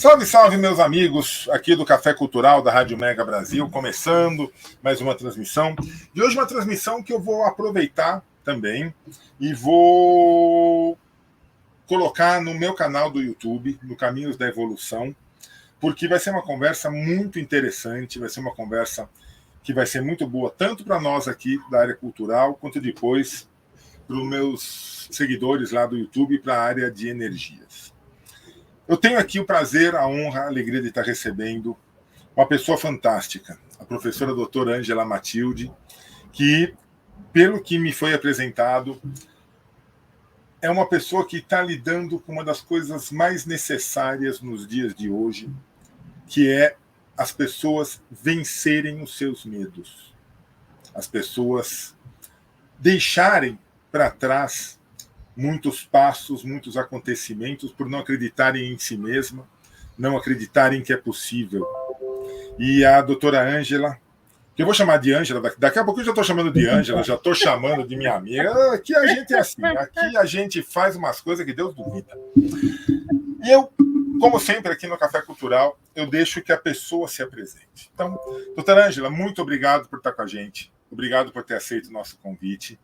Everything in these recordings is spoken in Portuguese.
Salve, salve, meus amigos aqui do Café Cultural da Rádio Mega Brasil, começando mais uma transmissão. E hoje uma transmissão que eu vou aproveitar também e vou colocar no meu canal do YouTube, no Caminhos da Evolução, porque vai ser uma conversa muito interessante, vai ser uma conversa que vai ser muito boa, tanto para nós aqui da área cultural, quanto depois para os meus seguidores lá do YouTube para a área de energias. Eu tenho aqui o prazer, a honra, a alegria de estar recebendo uma pessoa fantástica, a professora doutora Ângela Matilde, que, pelo que me foi apresentado, é uma pessoa que está lidando com uma das coisas mais necessárias nos dias de hoje, que é as pessoas vencerem os seus medos, as pessoas deixarem para trás muitos passos, muitos acontecimentos, por não acreditarem em si mesma, não acreditarem que é possível. E a doutora Ângela, que eu vou chamar de Ângela, daqui a pouco eu já estou chamando de Ângela, já estou chamando de minha amiga. Aqui a gente é assim, aqui a gente faz umas coisas que Deus duvida. E eu, como sempre aqui no Café Cultural, eu deixo que a pessoa se apresente. Então, doutora Ângela, muito obrigado por estar com a gente, obrigado por ter aceito o nosso convite.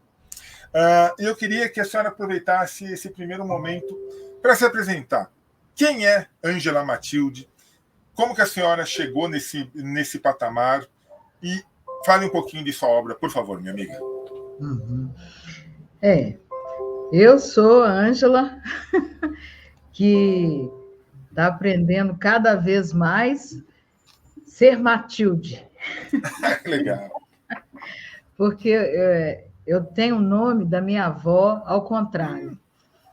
Eu queria que a senhora aproveitasse esse primeiro momento para se apresentar. Quem é Ângela Matilde? Como que a senhora chegou nesse patamar? E fale um pouquinho de sua obra, por favor, minha amiga. Uhum. Eu sou a Ângela, que está aprendendo cada vez mais ser Matilde. Legal. Porque eu tenho o nome da minha avó ao contrário.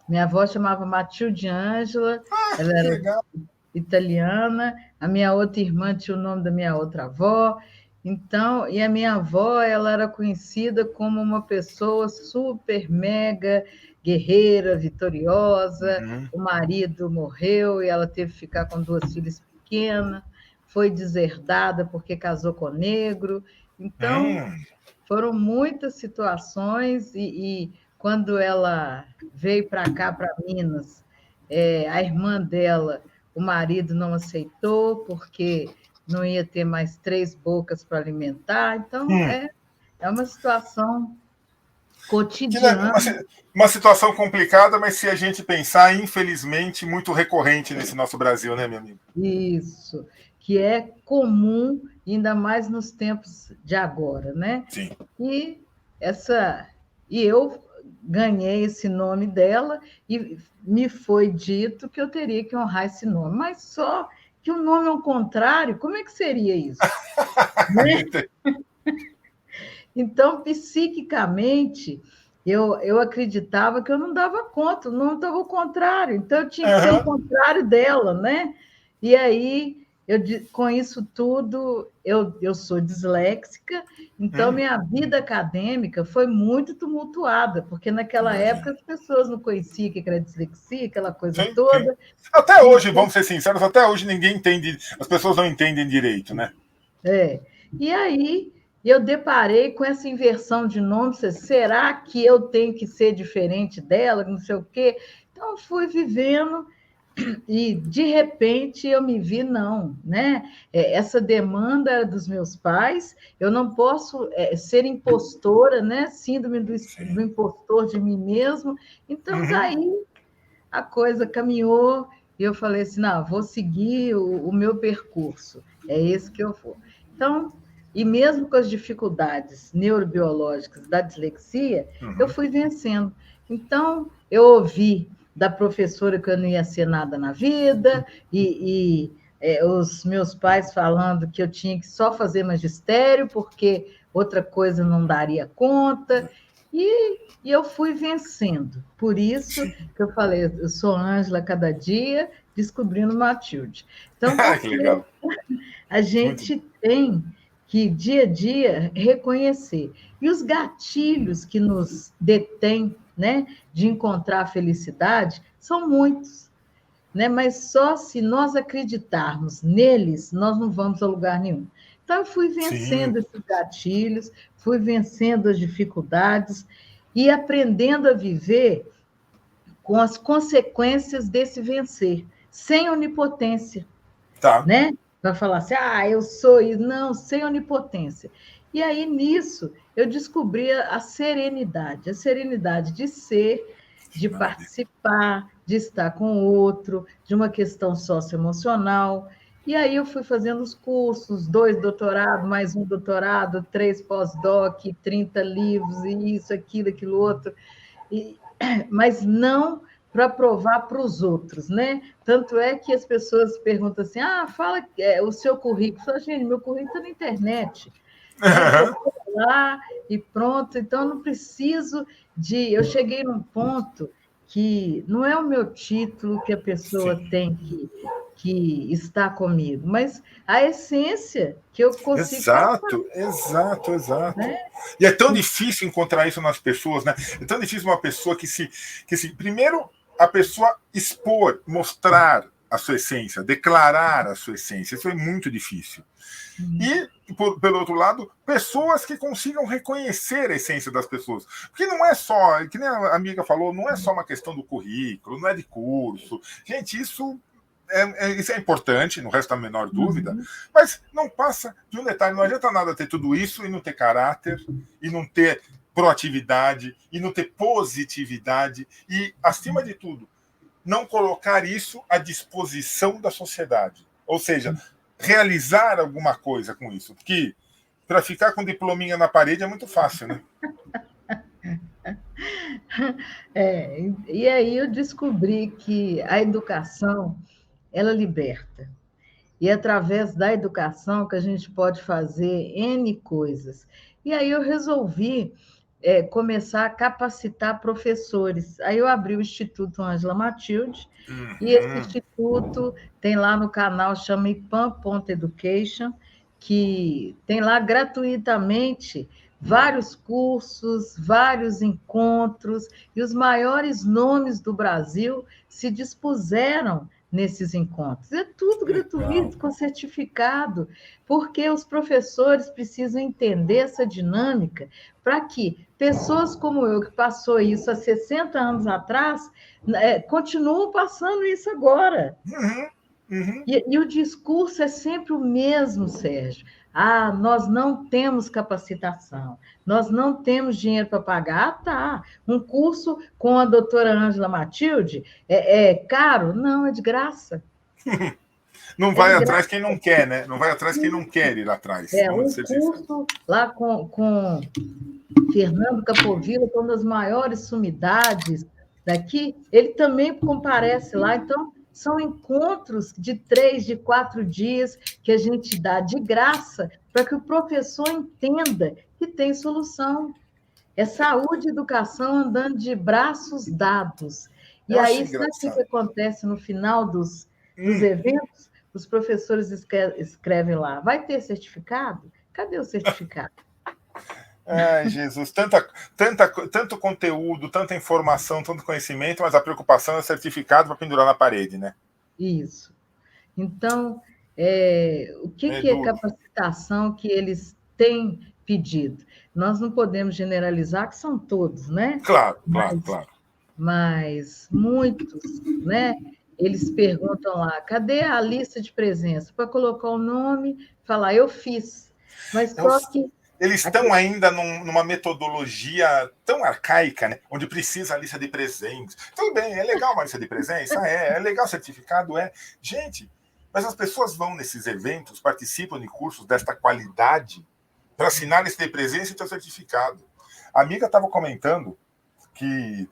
Minha avó chamava Matilde Ângela, ela era legal. Italiana, a minha outra irmã tinha o nome da minha outra avó. Então, e a minha avó, ela era conhecida como uma pessoa super mega guerreira, vitoriosa. O marido morreu e ela teve que ficar com 2 filhas pequenas, foi deserdada porque casou com negro. Então, foram muitas situações e quando ela veio para cá, para Minas, a irmã dela, o marido não aceitou porque não ia ter mais 3 bocas para alimentar. Então, é uma situação cotidiana. Uma situação complicada, mas se a gente pensar, infelizmente, muito recorrente nesse nosso Brasil, né, minha amiga? Isso, que é comum, ainda mais nos tempos de agora, né? Sim. E eu ganhei esse nome dela e me foi dito que eu teria que honrar esse nome, mas só que o nome ao contrário, como é que seria isso? Né? Então, psiquicamente, eu acreditava que eu não dava conta, não estava ao contrário, então eu tinha que ser o contrário dela, né? E aí, com isso tudo, eu sou disléxica, então minha vida acadêmica foi muito tumultuada, porque naquela época as pessoas não conheciam o que era dislexia, aquela coisa toda. Sim. Até hoje, vamos ser sinceros, até hoje ninguém entende, as pessoas não entendem direito, né? E aí eu deparei com essa inversão de nome, será que eu tenho que ser diferente dela, não sei o quê? Então, fui vivendo e, de repente, eu me vi, não, né? Essa demanda era dos meus pais, eu não posso ser impostora, né? Síndrome do impostor de mim mesmo. Então, daí a coisa caminhou e eu falei assim, não, vou seguir o meu percurso, é esse que eu vou. Então, e mesmo com as dificuldades neurobiológicas da dislexia, eu fui vencendo. Então, eu ouvi da professora que eu não ia ser nada na vida, os meus pais falando que eu tinha que só fazer magistério, porque outra coisa não daria conta, e eu fui vencendo. Por isso que eu falei, eu sou Ângela cada dia, descobrindo Matilde. Então, que legal. A gente tem que, dia a dia, reconhecer. E os gatilhos que nos detêm, né, de encontrar a felicidade são muitos. Né? Mas só se nós acreditarmos neles, nós não vamos a lugar nenhum. Então, eu fui vencendo esses gatilhos, fui vencendo as dificuldades e aprendendo a viver com as consequências desse vencer, sem onipotência. Tá. né? Para falar assim, eu sou isso. Não, sem onipotência. E aí, nisso, eu descobri a serenidade de ser, de Maravilha. participar, de estar com o outro, de uma questão socioemocional. E aí eu fui fazendo os cursos, 2 doutorados, mais um doutorado, 3 pós-doc, 30 livros, e isso, aquilo outro. Mas não para provar para os outros, né? Tanto é que as pessoas perguntam assim: fala o seu currículo. Eu falo, gente, meu currículo está na internet, né? Procura lá e pronto. Então, eu não preciso de. Eu cheguei num ponto que não é o meu título que a pessoa Sim. tem que estar comigo, mas a essência que eu consigo passar, Exato. né? E é tão difícil encontrar isso nas pessoas, né? É tão difícil uma pessoa que se primeiro, a pessoa expor, mostrar a sua essência, declarar a sua essência. Isso é muito difícil. E, pelo outro lado, pessoas que consigam reconhecer a essência das pessoas. Porque não é só, que nem a amiga falou, não é só uma questão do currículo, não é de curso. Gente, isso é importante, não resta a menor dúvida, mas não passa de um detalhe. Não adianta nada ter tudo isso e não ter caráter, e não ter proatividade, e não ter positividade, e, acima de tudo, não colocar isso à disposição da sociedade. Ou seja, realizar alguma coisa com isso. Porque para ficar com diplominha na parede é muito fácil, né? E aí eu descobri que a educação, ela liberta. E é através da educação que a gente pode fazer N coisas. E aí eu resolvi começar a capacitar professores. Aí eu abri o Instituto Ângela Matilde, e esse instituto tem lá no canal, chama ipan.education, que tem lá gratuitamente vários cursos, vários encontros, e os maiores nomes do Brasil se dispuseram nesses encontros. É tudo gratuito, com certificado, porque os professores precisam entender essa dinâmica para que pessoas como eu, que passou isso há 60 anos atrás, continuam passando isso agora. E o discurso é sempre o mesmo, Sérgio. Nós não temos capacitação, nós não temos dinheiro para pagar. Tá. Um curso com a doutora Ângela Matilde é caro? Não, é de graça. Não vai atrás quem não quer, né? Não vai atrás quem não quer ir atrás. Vamos Um ser sinceros. curso lá com Fernando Capovilla, que é uma das maiores sumidades daqui, ele também comparece lá. Então, são encontros de 3, de 4 dias que a gente dá de graça para que o professor entenda que tem solução. É saúde e educação andando de braços dados. E Eu acho aí, sabe o que engraçado. acontece no final dos eventos? Os professores escrevem lá: vai ter certificado? Cadê o certificado? Ai, Jesus, tanto conteúdo, tanta informação, tanto conhecimento, mas a preocupação é certificado para pendurar na parede, né? Isso. Então, o É que é duro. capacitação que eles têm pedido? Nós não podemos generalizar que são todos, né? Claro. Mas muitos, né? Eles perguntam lá, cadê a lista de presença? Para colocar o nome, falar, eu fiz. Mas só que Eles estão ainda numa metodologia tão arcaica, né? Onde precisa a lista de presença. Tudo bem, é legal uma lista de presença? É legal certificado? É. Gente, mas as pessoas vão nesses eventos, participam de cursos desta qualidade para assinar a lista de presença e ter o certificado. A amiga estava comentando que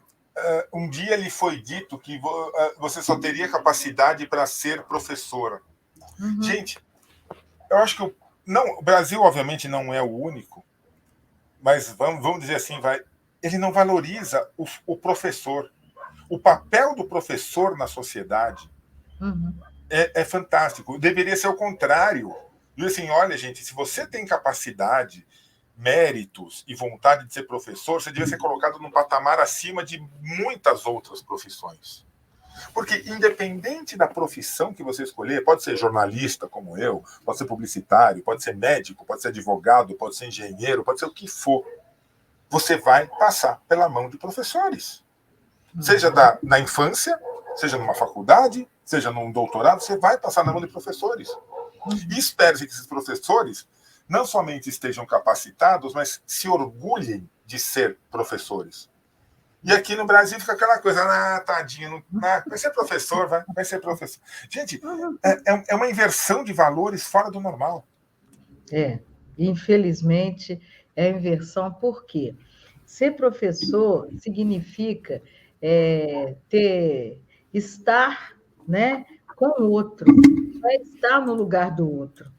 um dia lhe foi dito que você só teria capacidade para ser professora. Gente, eu acho que o Brasil, obviamente, não é o único, mas vamos dizer assim, ele não valoriza o professor. O papel do professor na sociedade é fantástico. Deveria ser o contrário. E assim, olha, gente, se você tem capacidade, méritos e vontade de ser professor, você devia ser colocado num patamar acima de muitas outras profissões. Porque, independente da profissão que você escolher, pode ser jornalista como eu, pode ser publicitário, pode ser médico, pode ser advogado, pode ser engenheiro, pode ser o que for, você vai passar pela mão de professores. Seja na infância, seja numa faculdade, seja num doutorado, você vai passar na mão de professores. E espere-se que esses professores não somente estejam capacitados, mas se orgulhem de ser professores. E aqui no Brasil fica aquela coisa, tadinho, vai ser professor, vai ser professor. Gente, é uma inversão de valores fora do normal. Infelizmente, é inversão, por quê? Ser professor significa estar, né, com o outro, não é estar no lugar do outro,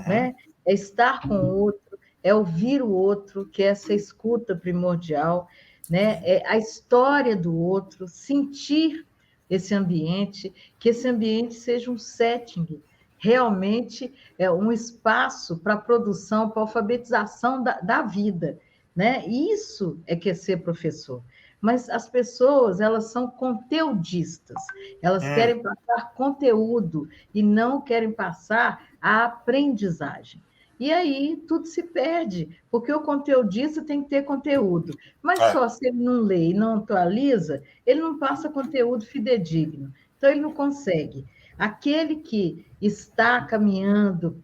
né? É estar com o outro, é ouvir o outro, que é essa escuta primordial, né? É a história do outro, sentir esse ambiente, que esse ambiente seja um setting, realmente é um espaço para a produção, para a alfabetização da vida, né? Isso é que é ser professor. Mas as pessoas, elas são conteudistas, elas querem passar conteúdo e não querem passar a aprendizagem. E aí tudo se perde, porque o conteudista tem que ter conteúdo, mas só se ele não lê e não atualiza, ele não passa conteúdo fidedigno. Então, ele não consegue. Aquele que está caminhando,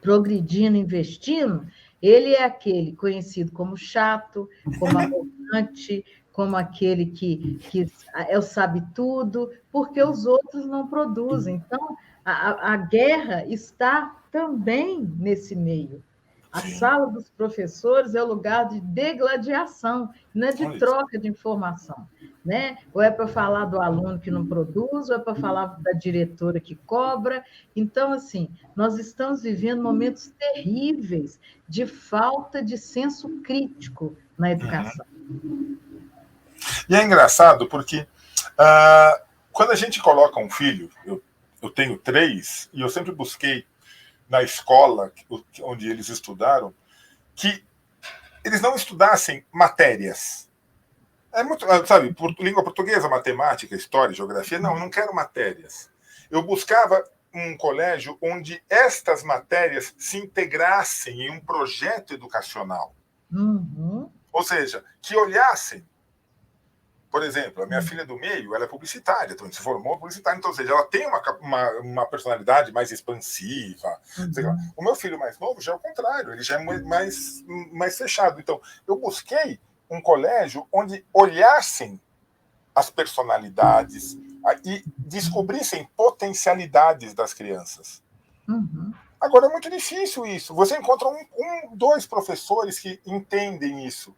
progredindo, investindo, ele é aquele conhecido como chato, como arrogante, como aquele que é o sabe-tudo, porque os outros não produzem. Então, a guerra está também nesse meio. A sala dos professores é o lugar de degladiação, não é de troca de informação, né? Ou é para falar do aluno que não produz, ou é para falar da diretora que cobra. Então, assim, nós estamos vivendo momentos terríveis de falta de senso crítico na educação. E é engraçado porque quando a gente coloca um filho, eu tenho 3, e eu sempre busquei na escola onde eles estudaram, que eles não estudassem matérias. É muito, sabe, língua portuguesa, matemática, história, geografia. Não, eu não quero matérias. Eu buscava um colégio onde estas matérias se integrassem em um projeto educacional. Ou seja, que olhassem. Por exemplo, a minha filha do meio, ela é publicitária, então se formou publicitária, então, ou seja, ela tem uma personalidade mais expansiva. O meu filho mais novo já é o contrário, ele já é mais fechado. Então, eu busquei um colégio onde olhassem as personalidades e descobrissem potencialidades das crianças. Agora, é muito difícil isso. Você encontra 2 professores que entendem isso.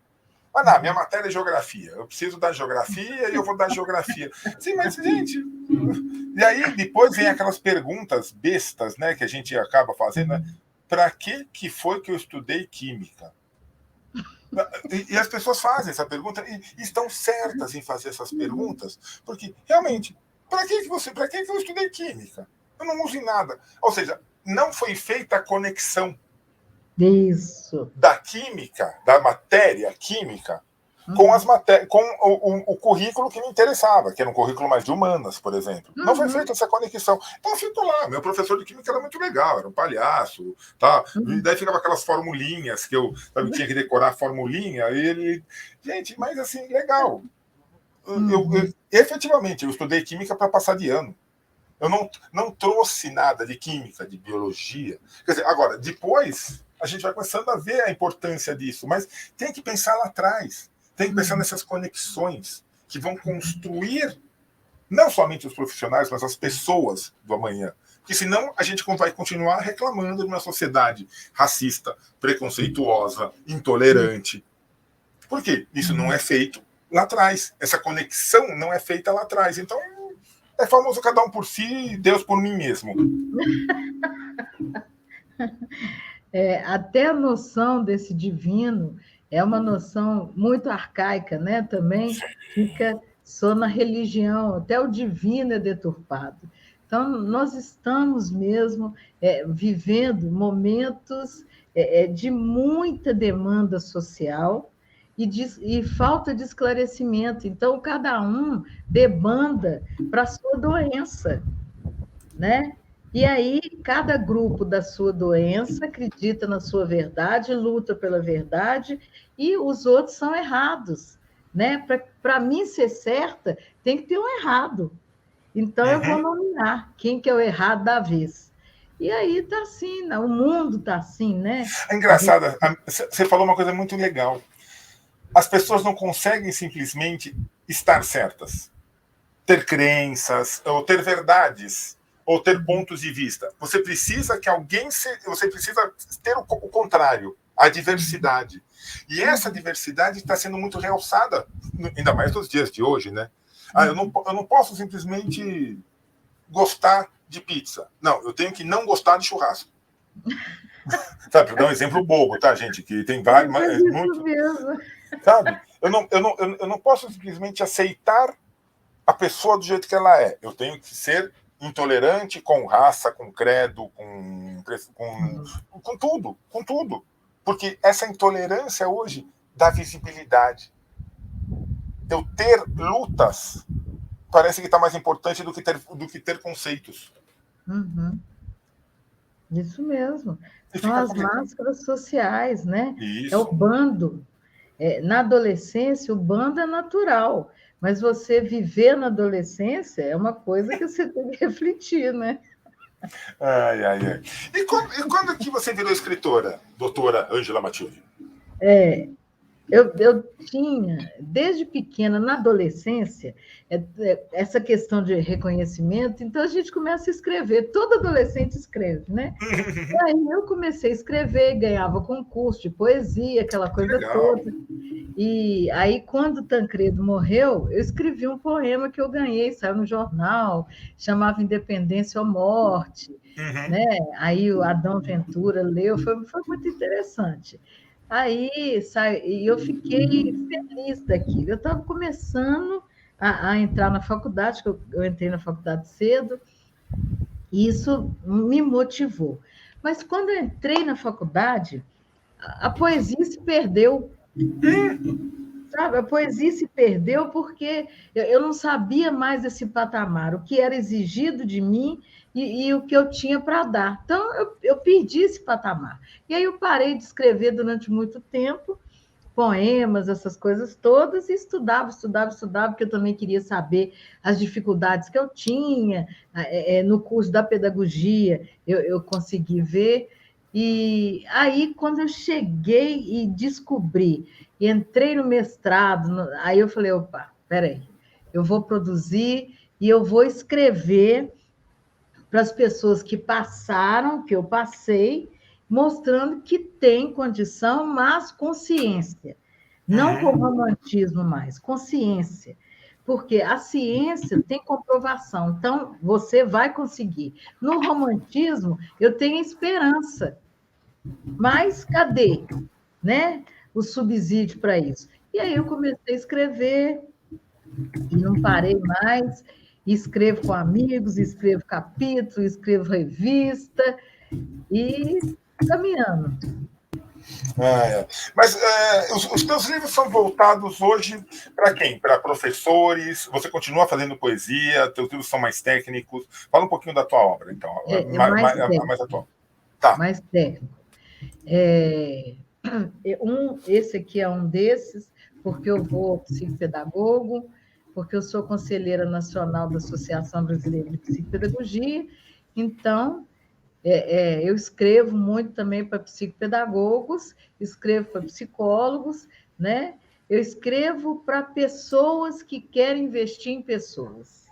Não, minha matéria é geografia. Eu preciso da geografia e eu vou dar geografia. Sim, mas, gente... E aí, depois vem aquelas perguntas bestas, né, que a gente acaba fazendo, né? Para que foi que eu estudei química? E as pessoas fazem essa pergunta e estão certas em fazer essas perguntas, porque, realmente, para que eu estudei química? Eu não uso em nada. Ou seja, não foi feita a conexão da química, da matéria química, com o currículo que me interessava, que era um currículo mais de humanas, por exemplo. Não foi feita essa conexão. Então eu fico lá, meu professor de química era muito legal, era um palhaço, tá? E daí ficava aquelas formulinhas que eu tinha que decorar a formulinha, e ele... Gente, mas assim, legal. Efetivamente, eu estudei química para passar de ano. Eu não trouxe nada de química, de biologia. Quer dizer, agora, depois a gente vai começando a ver a importância disso, mas tem que pensar lá atrás, tem que pensar nessas conexões que vão construir não somente os profissionais, mas as pessoas do amanhã. Porque senão a gente vai continuar reclamando de uma sociedade racista, preconceituosa, intolerante. Por quê? Isso não é feito lá atrás. Essa conexão não é feita lá atrás. Então, é famoso cada um por si e Deus por mim mesmo. Até a noção desse divino é uma noção muito arcaica, né? Também fica só na religião, até o divino é deturpado. Então, nós estamos mesmo vivendo momentos de muita demanda social e falta de esclarecimento. Então, cada um debanda para a sua doença, né? E aí, cada grupo da sua doença acredita na sua verdade, luta pela verdade, e os outros são errados, né? Para mim ser certa, tem que ter um errado. Então, eu vou nominar quem que é o errado da vez. E aí está assim, o mundo está assim, né? É engraçado, você falou uma coisa muito legal. As pessoas não conseguem simplesmente estar certas, ter crenças, ou ter verdades, ou ter pontos de vista. Você precisa que alguém você precisa ter o contrário, a diversidade. E essa diversidade está sendo muito realçada, ainda mais nos dias de hoje, né? Eu não posso simplesmente gostar de pizza. Não, eu tenho que não gostar de churrasco. Sabe, para dar um exemplo bobo, tá, gente? Que tem vários. Mas isso mesmo. Sabe? Eu não posso simplesmente aceitar a pessoa do jeito que ela é. Eu tenho que ser intolerante com raça, com credo, com tudo, com tudo. Porque essa intolerância hoje dá visibilidade. Eu ter lutas parece que está mais importante do que ter conceitos. Uhum. Isso mesmo. São as máscaras sociais, né? Isso. É o bando. Na adolescência, o bando é natural, mas você viver na adolescência é uma coisa que você tem que refletir, né? Ai. E quando que você virou escritora, doutora Ângela Matilde? Eu tinha, desde pequena, na adolescência, essa questão de reconhecimento, então a gente começa a escrever, todo adolescente escreve, né? E aí eu comecei a escrever, ganhava concurso de poesia, aquela coisa toda. E aí, quando Tancredo morreu, eu escrevi um poema que eu ganhei, saiu no jornal, chamava Independência ou Morte, né? Aí o Adão Ventura leu, foi muito interessante. Aí e eu fiquei feliz daquilo. Eu estava começando a entrar na faculdade, que eu entrei na faculdade cedo, e isso me motivou. Mas quando eu entrei na faculdade, a poesia se perdeu. Sabe? A poesia se perdeu porque eu não sabia mais esse patamar, o que era exigido de mim e o que eu tinha para dar. Então, eu perdi esse patamar. E aí eu parei de escrever durante muito tempo, poemas, essas coisas todas, e estudava, porque eu também queria saber as dificuldades que eu tinha. No curso da pedagogia, eu consegui ver. E aí, quando eu cheguei e descobri, e entrei no mestrado, aí eu falei, opa, peraí, eu vou produzir e eu vou escrever para as pessoas que passaram, que eu passei, mostrando que tem condição, mas consciência. Não com romantismo mais, consciência. Porque a ciência tem comprovação, então você vai conseguir. No romantismo, eu tenho esperança, mas cadê, né, o subsídio para isso? E aí eu comecei a escrever e não parei mais. Escrevo com amigos, escrevo capítulo, escrevo revista e caminhando. Mas os teus livros são voltados hoje para quem? Para professores? Você continua fazendo poesia? Teus livros são mais técnicos? Fala um pouquinho da tua obra, então. Mais atual. Tá. Mais técnico. Esse aqui é um desses, porque eu vou psicopedagogo, porque eu sou conselheira nacional da Associação Brasileira de Psicopedagogia, então eu escrevo muito também para psicopedagogos, escrevo para psicólogos, né? Eu escrevo para pessoas que querem investir em pessoas.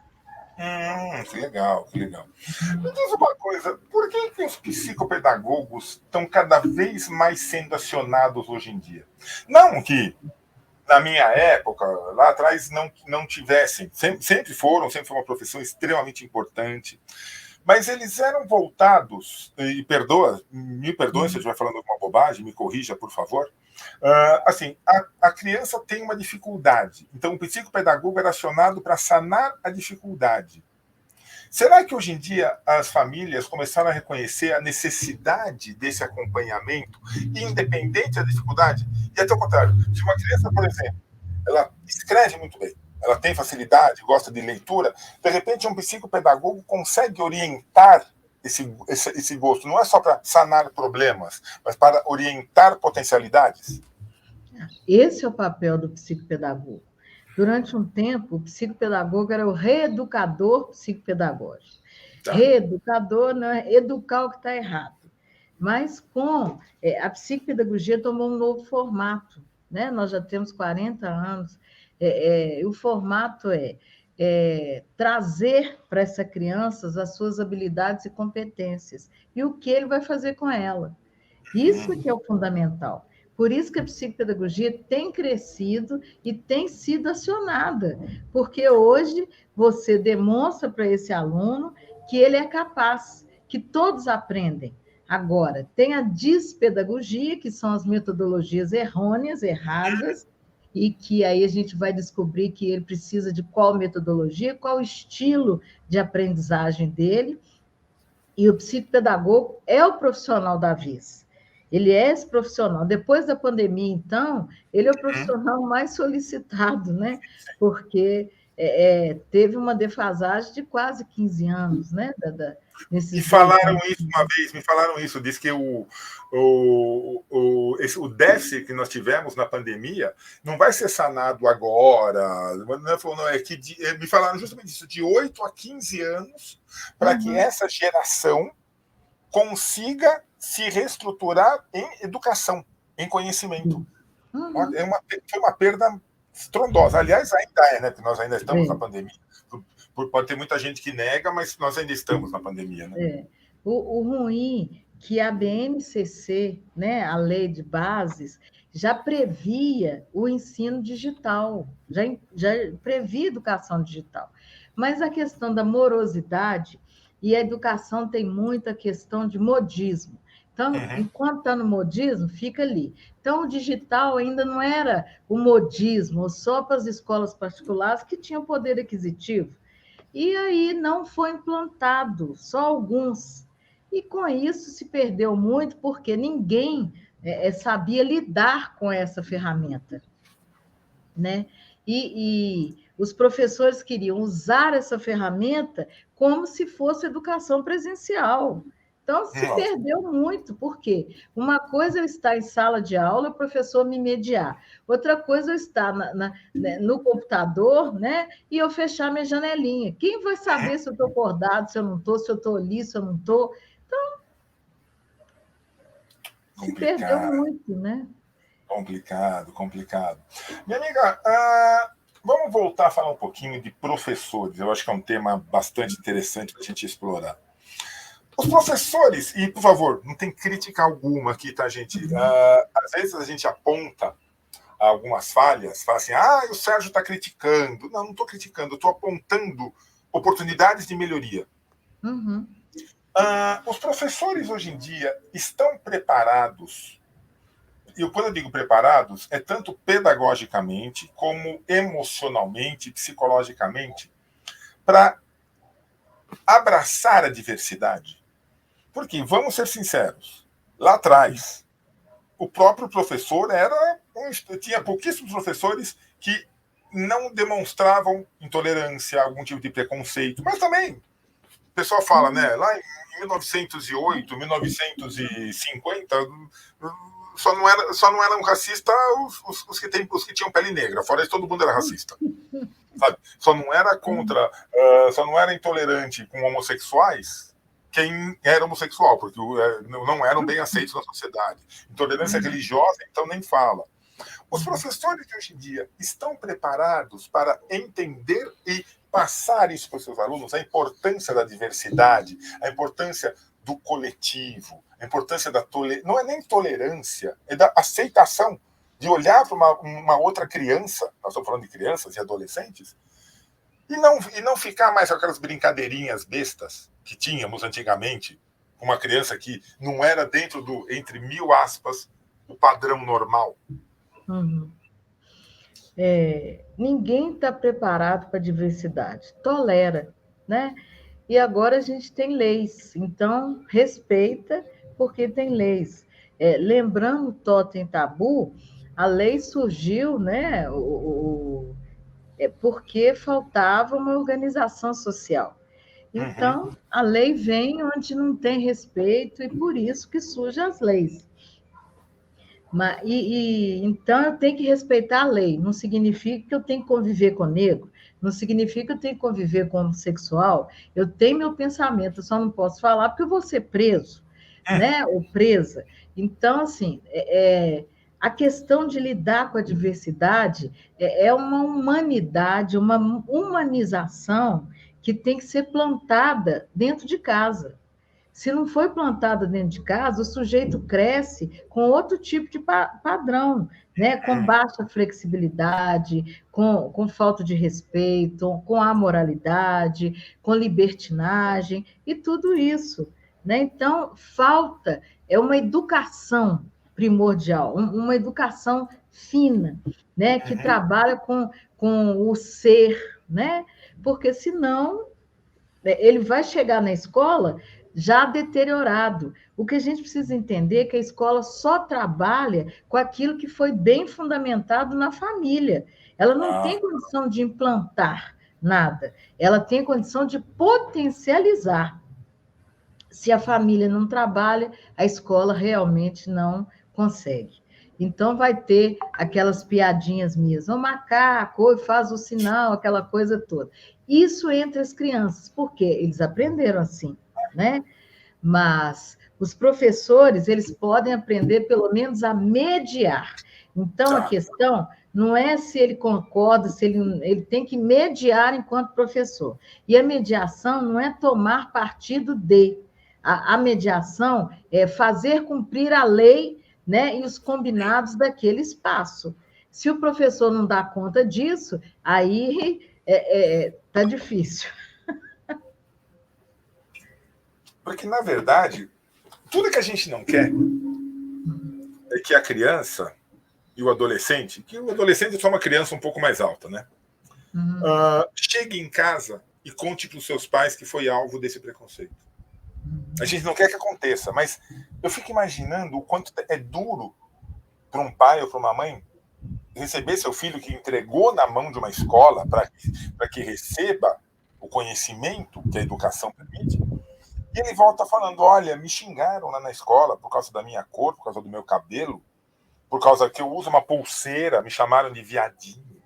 Que legal, que legal. Me diz uma coisa, por que os psicopedagogos estão cada vez mais sendo acionados hoje em dia? Não que na minha época, lá atrás, não tivessem, sempre foi uma profissão extremamente importante, mas eles eram voltados, e me perdoe se eu estiver falando alguma bobagem, me corrija, por favor. Assim, a criança tem uma dificuldade, então o psicopedagogo era acionado para sanar a dificuldade. Será que hoje em dia as famílias começaram a reconhecer a necessidade desse acompanhamento, independente da dificuldade? E até o contrário, se uma criança, por exemplo, ela escreve muito bem, ela tem facilidade, gosta de leitura, de repente um psicopedagogo consegue orientar esse gosto, não é só para sanar problemas, mas para orientar potencialidades? Esse é o papel do psicopedagogo. Durante um tempo, o psicopedagogo era o reeducador psicopedagógico. Tá. Reeducador não é educar o que está errado. Mas com a psicopedagogia tomou um novo formato, né? Nós já temos 40 anos. O formato é trazer para essa criança as suas habilidades e competências e o que ele vai fazer com ela. Isso que é o fundamental. Por isso que a psicopedagogia tem crescido e tem sido acionada, porque hoje você demonstra para esse aluno que ele é capaz, que todos aprendem. Agora, tem a despedagogia, que são as metodologias errôneas, erradas, e que aí a gente vai descobrir que ele precisa de qual metodologia, qual estilo de aprendizagem dele, e o psicopedagogo é o profissional da vez. Ele é esse profissional. Depois da pandemia, então, ele é o profissional mais solicitado, né? Porque teve uma defasagem de quase 15 anos, né? Me Nesses 2 falaram anos. isso uma vez, me falaram isso, diz que o déficit que nós tivemos na pandemia não vai ser sanado agora. Não, é que me falaram justamente isso, de 8 a 15 anos, para que essa geração consiga se reestruturar em educação, em conhecimento. Foi uma perda estrondosa. Aliás, ainda é, né? Porque nós ainda estamos na pandemia. Pode ter muita gente que nega, mas nós ainda estamos na pandemia, né? O ruim que a BNCC, né, a Lei de Bases, já previa o ensino digital, já previa educação digital. Mas a questão da morosidade, e a educação tem muita questão de modismo. Então, enquanto está no modismo, fica ali. Então, o digital ainda não era o modismo, só para as escolas particulares que tinham poder aquisitivo. E aí não foi implantado, só alguns. E com isso se perdeu muito, porque ninguém sabia lidar com essa ferramenta, né? E os professores queriam usar essa ferramenta como se fosse educação presencial. Então, se perdeu muito, porque uma coisa é eu estar em sala de aula, o professor me mediar. Outra coisa é eu estar no computador, né, e eu fechar minha janelinha. Quem vai saber se eu estou acordado, se eu não estou, se eu estou ali, se eu não estou? Então, se perdeu muito, né? Complicado. Minha amiga, vamos voltar a falar um pouquinho de professores. Eu acho que é um tema bastante interessante para a gente explorar. Os professores, e por favor, não tem crítica alguma aqui, tá, gente? Às vezes a gente aponta algumas falhas, fala assim, o Sérgio está criticando. Não estou criticando, estou apontando oportunidades de melhoria. Os professores hoje em dia estão preparados, e quando eu digo preparados, é tanto pedagogicamente, como emocionalmente, psicologicamente, para abraçar a diversidade. Porque, vamos ser sinceros, lá atrás, o próprio professor tinha pouquíssimos professores que não demonstravam intolerância, algum tipo de preconceito, mas também, o pessoal fala, né, lá em 1908, 1950, só não eram racistas os que tinham pele negra, fora isso todo mundo era racista. Sabe? Só não era intolerante com homossexuais quem era homossexual, porque não eram bem aceitos na sociedade. Intolerância religiosa, então nem fala. Os professores de hoje em dia estão preparados para entender e passar isso para os seus alunos, a importância da diversidade, a importância do coletivo, a importância da não é nem tolerância, é da aceitação, de olhar para uma outra criança, nós estamos falando de crianças e adolescentes, e não ficar mais com aquelas brincadeirinhas bestas que tínhamos antigamente, com uma criança que não era dentro do, entre 1000 aspas, o padrão normal. Ninguém está preparado para a diversidade, tolera, né? E agora a gente tem leis, então respeita, porque tem leis. Lembrando o Totem Tabu, a lei surgiu, né? Porque faltava uma organização social. Então, a lei vem onde não tem respeito, e por isso que surgem as leis. Então, eu tenho que respeitar a lei. Não significa que eu tenho que conviver com negro, não significa que eu tenho que conviver com homossexual. Eu tenho meu pensamento, eu só não posso falar porque eu vou ser preso, né? Ou presa. Então, assim, a questão de lidar com a diversidade é uma humanidade, uma humanização que tem que ser plantada dentro de casa. Se não foi plantada dentro de casa, o sujeito cresce com outro tipo de padrão, né? Com baixa flexibilidade, com falta de respeito, com amoralidade, com libertinagem e tudo isso, né? Então, falta uma educação primordial, uma educação fina, né? Que trabalha com o ser, né? Porque senão ele vai chegar na escola já deteriorado. O que a gente precisa entender é que a escola só trabalha com aquilo que foi bem fundamentado na família. Ela não tem condição de implantar nada, ela tem condição de potencializar. Se a família não trabalha, a escola realmente não consegue. Então, vai ter aquelas piadinhas minhas, o macaco, faz o sinal, aquela coisa toda. Isso entre as crianças, porque eles aprenderam assim, né? Mas os professores, eles podem aprender, pelo menos, a mediar. Então, a questão não é se ele concorda, se ele tem que mediar enquanto professor. E a mediação não é tomar partido de. A mediação é fazer cumprir a lei, né, e os combinados daquele espaço. Se o professor não dá conta disso, aí tá difícil. Porque, na verdade, tudo que a gente não quer é que a criança e o adolescente, que o adolescente é só uma criança um pouco mais alta, né? Chegue em casa e conte para os seus pais que foi alvo desse preconceito. A gente não quer que aconteça, mas eu fico imaginando o quanto é duro para um pai ou para uma mãe receber seu filho que entregou na mão de uma escola para que receba o conhecimento que a educação permite, e ele volta falando, olha, me xingaram lá na escola por causa da minha cor, por causa do meu cabelo, por causa que eu uso uma pulseira, me chamaram de viadinho.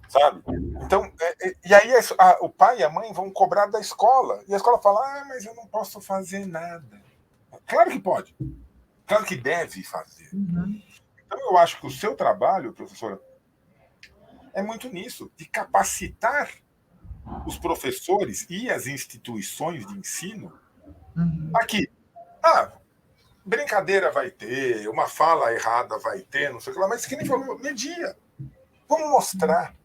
Sabe? Então, e aí o pai e a mãe vão cobrar da escola. E a escola fala, mas eu não posso fazer nada. Claro que pode. Claro que deve fazer. Então, eu acho que o seu trabalho, professora, é muito nisso, de capacitar os professores e as instituições de ensino aqui. Brincadeira vai ter, uma fala errada vai ter, não sei o que lá, mas que nem falou, media. Vamos mostrar.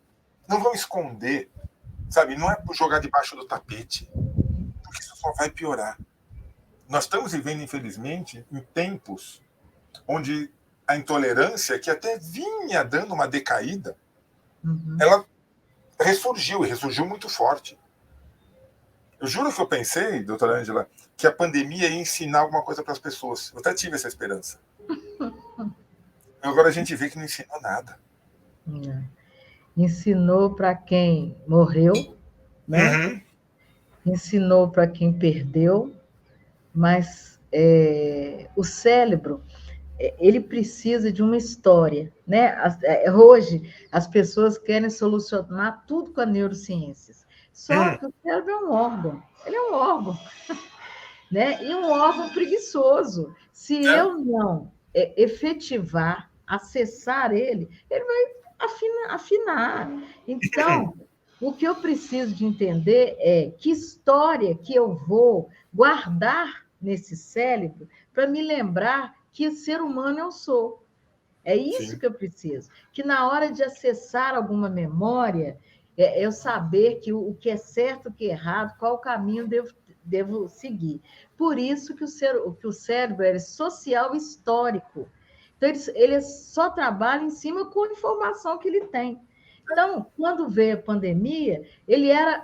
Não vamos esconder, sabe? Não é por jogar debaixo do tapete, porque isso só vai piorar. Nós estamos vivendo, infelizmente, em tempos onde a intolerância, que até vinha dando uma decaída, ela ressurgiu, e ressurgiu muito forte. Eu juro que eu pensei, doutora Ângela, que a pandemia ia ensinar alguma coisa para as pessoas. Eu até tive essa esperança. Agora a gente vê que não ensinou nada. Ensinou para quem morreu, né? Ensinou para quem perdeu, mas o cérebro, ele precisa de uma história, né? Hoje, as pessoas querem solucionar tudo com a neurociências, só que o cérebro é um órgão, ele é um órgão, né? E um órgão preguiçoso. Se eu não efetivar, acessar ele vai afinar. Então, o que eu preciso de entender é que história que eu vou guardar nesse cérebro para me lembrar que ser humano eu sou. É isso que eu preciso. Que na hora de acessar alguma memória, eu saber que o que é certo, o que é errado, qual o caminho devo seguir. Por isso que o cérebro é social histórico. Então, ele só trabalha em cima com a informação que ele tem. Então, quando veio a pandemia,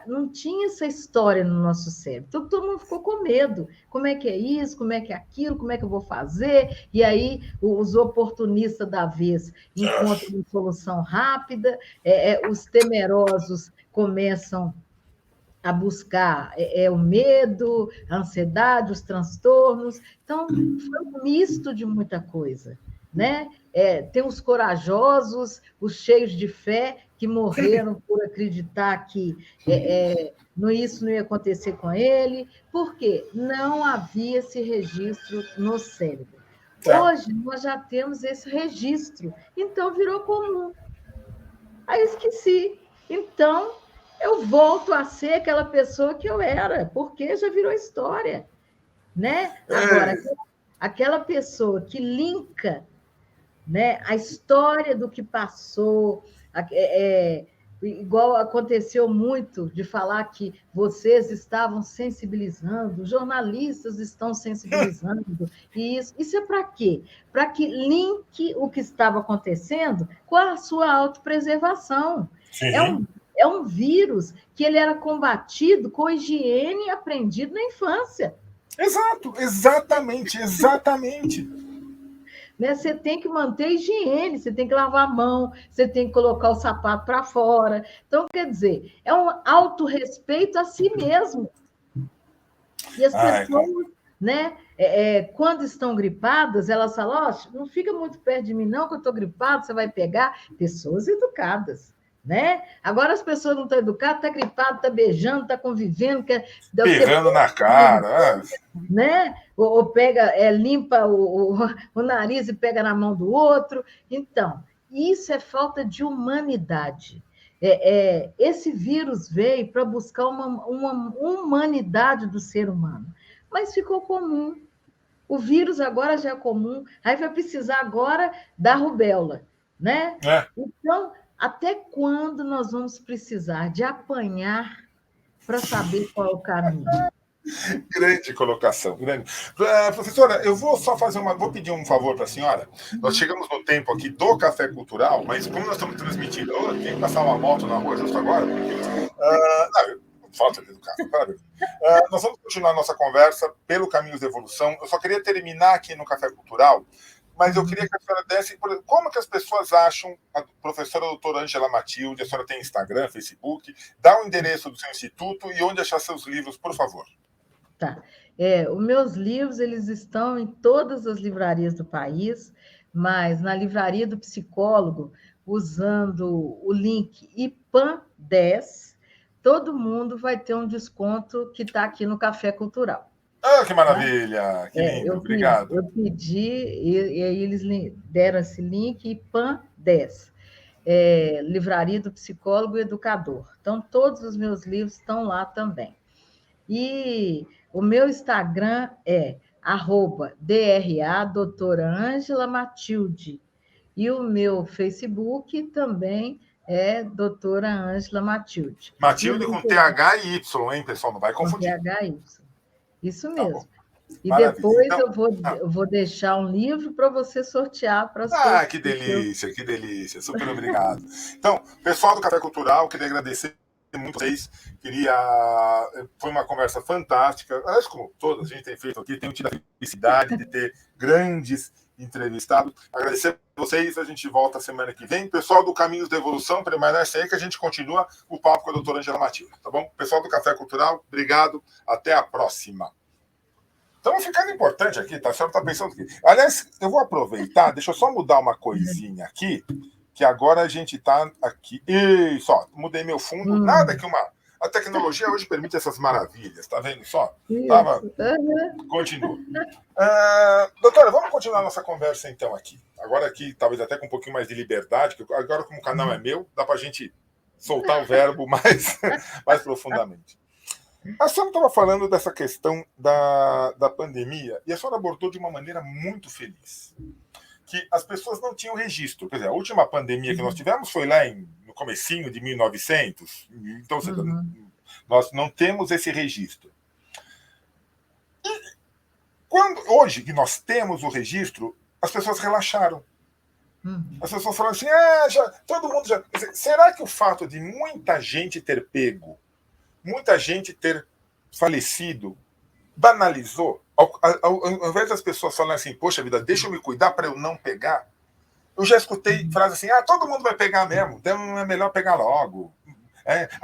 não tinha essa história no nosso cérebro. Então, todo mundo ficou com medo. Como é que é isso? Como é que é aquilo? Como é que eu vou fazer? E aí, os oportunistas da vez encontram uma solução rápida, os temerosos começam a buscar o medo, a ansiedade, os transtornos. Então, foi um misto de muita coisa, né? Tem os corajosos, os cheios de fé, que morreram por acreditar que isso não ia acontecer com ele, porque não havia esse registro no cérebro. Hoje, nós já temos esse registro, então virou comum. Aí esqueci. Então, eu volto a ser aquela pessoa que eu era, porque já virou história, né? Agora, aquela pessoa que linka, né, a história do que passou, igual aconteceu muito de falar que vocês estavam sensibilizando, jornalistas estão sensibilizando, e isso é para quê? Para que linke o que estava acontecendo com a sua autopreservação. É um vírus que ele era combatido com higiene aprendido na infância. Exato, exatamente. Né? Você tem que manter a higiene, você tem que lavar a mão, você tem que colocar o sapato para fora. Então, quer dizer, é um autorrespeito a si mesmo. E as pessoas, né, quando estão gripadas, elas falam, não fica muito perto de mim, não, que eu estou gripado, você vai pegar. Pessoas educadas. Né? Agora as pessoas não estão educadas, está gripado, está beijando, está convivendo, berrando na cara, né? Ou pega, limpa o nariz e pega na mão do outro. Então, isso é falta de humanidade. Esse vírus veio para buscar uma humanidade do ser humano, mas ficou comum. O vírus agora já é comum, aí vai precisar agora da rubéola, né? Então, até quando nós vamos precisar de apanhar para saber qual é o caminho? Grande colocação. Professora, eu vou só vou pedir um favor para a senhora. Nós chegamos no tempo aqui do Café Cultural, mas como nós estamos transmitindo, tem que passar uma moto na rua justo agora. Falta de educação. Nós vamos continuar nossa conversa pelo Caminhos da Evolução. Eu só queria terminar aqui no Café Cultural, mas eu queria que a senhora desse como que as pessoas acham a professora doutora Ângela Matilde. A senhora tem Instagram, Facebook, dá o endereço do seu instituto e onde achar seus livros, por favor. Tá. Os meus livros, eles estão em todas as livrarias do país, mas na livraria do psicólogo, usando o link IPAN10, todo mundo vai ter um desconto que está aqui no Café Cultural. Que maravilha! Que lindo, obrigado. Eu pedi, e aí eles deram esse link IPAN10. Livraria do Psicólogo e Educador. Então, todos os meus livros estão lá também. E o meu Instagram é @DRA doutora Ângela Matilde. E o meu Facebook também é doutora Ângela Matilde. Matilde com TH e Y, hein, pessoal? Não vai confundir. Com TH e Y. Isso mesmo. Tá, e depois então, eu vou deixar um livro para você sortear para as pessoas. Que delícia, que delícia. Super obrigado. Então, pessoal do Café Cultural, queria agradecer muito a vocês. Foi uma conversa fantástica. Acho que como todas a gente tem feito aqui, tenho tido a felicidade de ter grandes entrevistados. Agradecer a vocês, a gente volta semana que vem. Pessoal do Caminhos da Evolução, permanece aí que a gente continua o papo com a doutora Ângela Matilde, tá bom? Pessoal do Café Cultural, obrigado. Até a próxima. Estamos ficando importante aqui, tá? A senhora está pensando aqui. Aliás, eu vou aproveitar, deixa eu só mudar uma coisinha aqui, que agora a gente está aqui. Isso, ó, mudei meu fundo. Nada que a tecnologia hoje permite essas maravilhas, tá vendo só? Continua. Doutora, vamos continuar nossa conversa então aqui. Agora aqui, talvez até com um pouquinho mais de liberdade, que agora como o canal é meu, dá para a gente soltar o verbo mais profundamente. A senhora estava falando dessa questão da pandemia e a senhora abordou de uma maneira muito feliz. Que as pessoas não tinham registro. Quer dizer, a última pandemia que nós tivemos foi lá no comecinho de 1900. Então, nós não temos esse registro. E hoje que nós temos o registro, as pessoas relaxaram. As pessoas falaram assim, todo mundo já... Quer dizer, será que o fato de muita gente ter pego, muita gente ter falecido, banalizou? Ao invés das pessoas falarem assim, poxa vida, deixa eu me cuidar para eu não pegar, eu já escutei frases assim, todo mundo vai pegar mesmo, então é melhor pegar logo.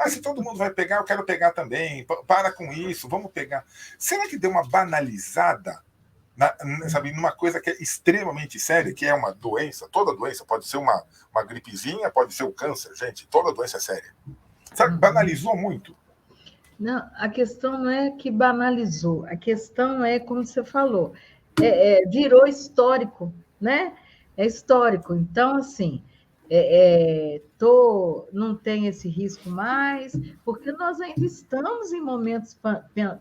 Se todo mundo vai pegar, eu quero pegar também. Para com isso, vamos pegar. Será que deu uma banalizada, sabe, numa coisa que é extremamente séria, que é uma doença? Toda doença pode ser uma gripezinha, pode ser o câncer, gente. Toda doença é séria. Sabe, banalizou muito. Não, a questão não é que banalizou, a questão é, como você falou, virou histórico, né? É histórico. Então, assim, não tem esse risco mais, porque nós ainda estamos em momentos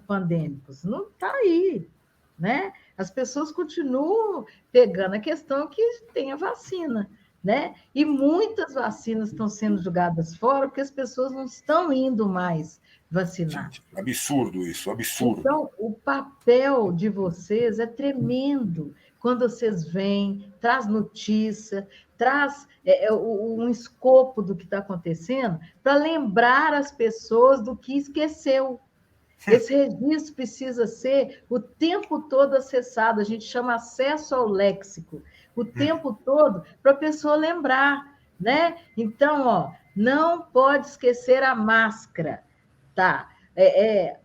pandêmicos, não está aí, né? As pessoas continuam pegando a questão que tem a vacina, né? E muitas vacinas estão sendo jogadas fora porque as pessoas não estão indo mais vacinar. Gente, absurdo isso, absurdo. Então, o papel de vocês é tremendo quando vocês vêm, traz notícia, traz um escopo do que está acontecendo, para lembrar as pessoas do que esqueceu. Esse registro precisa ser o tempo todo acessado, a gente chama acesso ao léxico, o tempo todo, para a pessoa lembrar, né? Então, não pode esquecer a máscara, tá?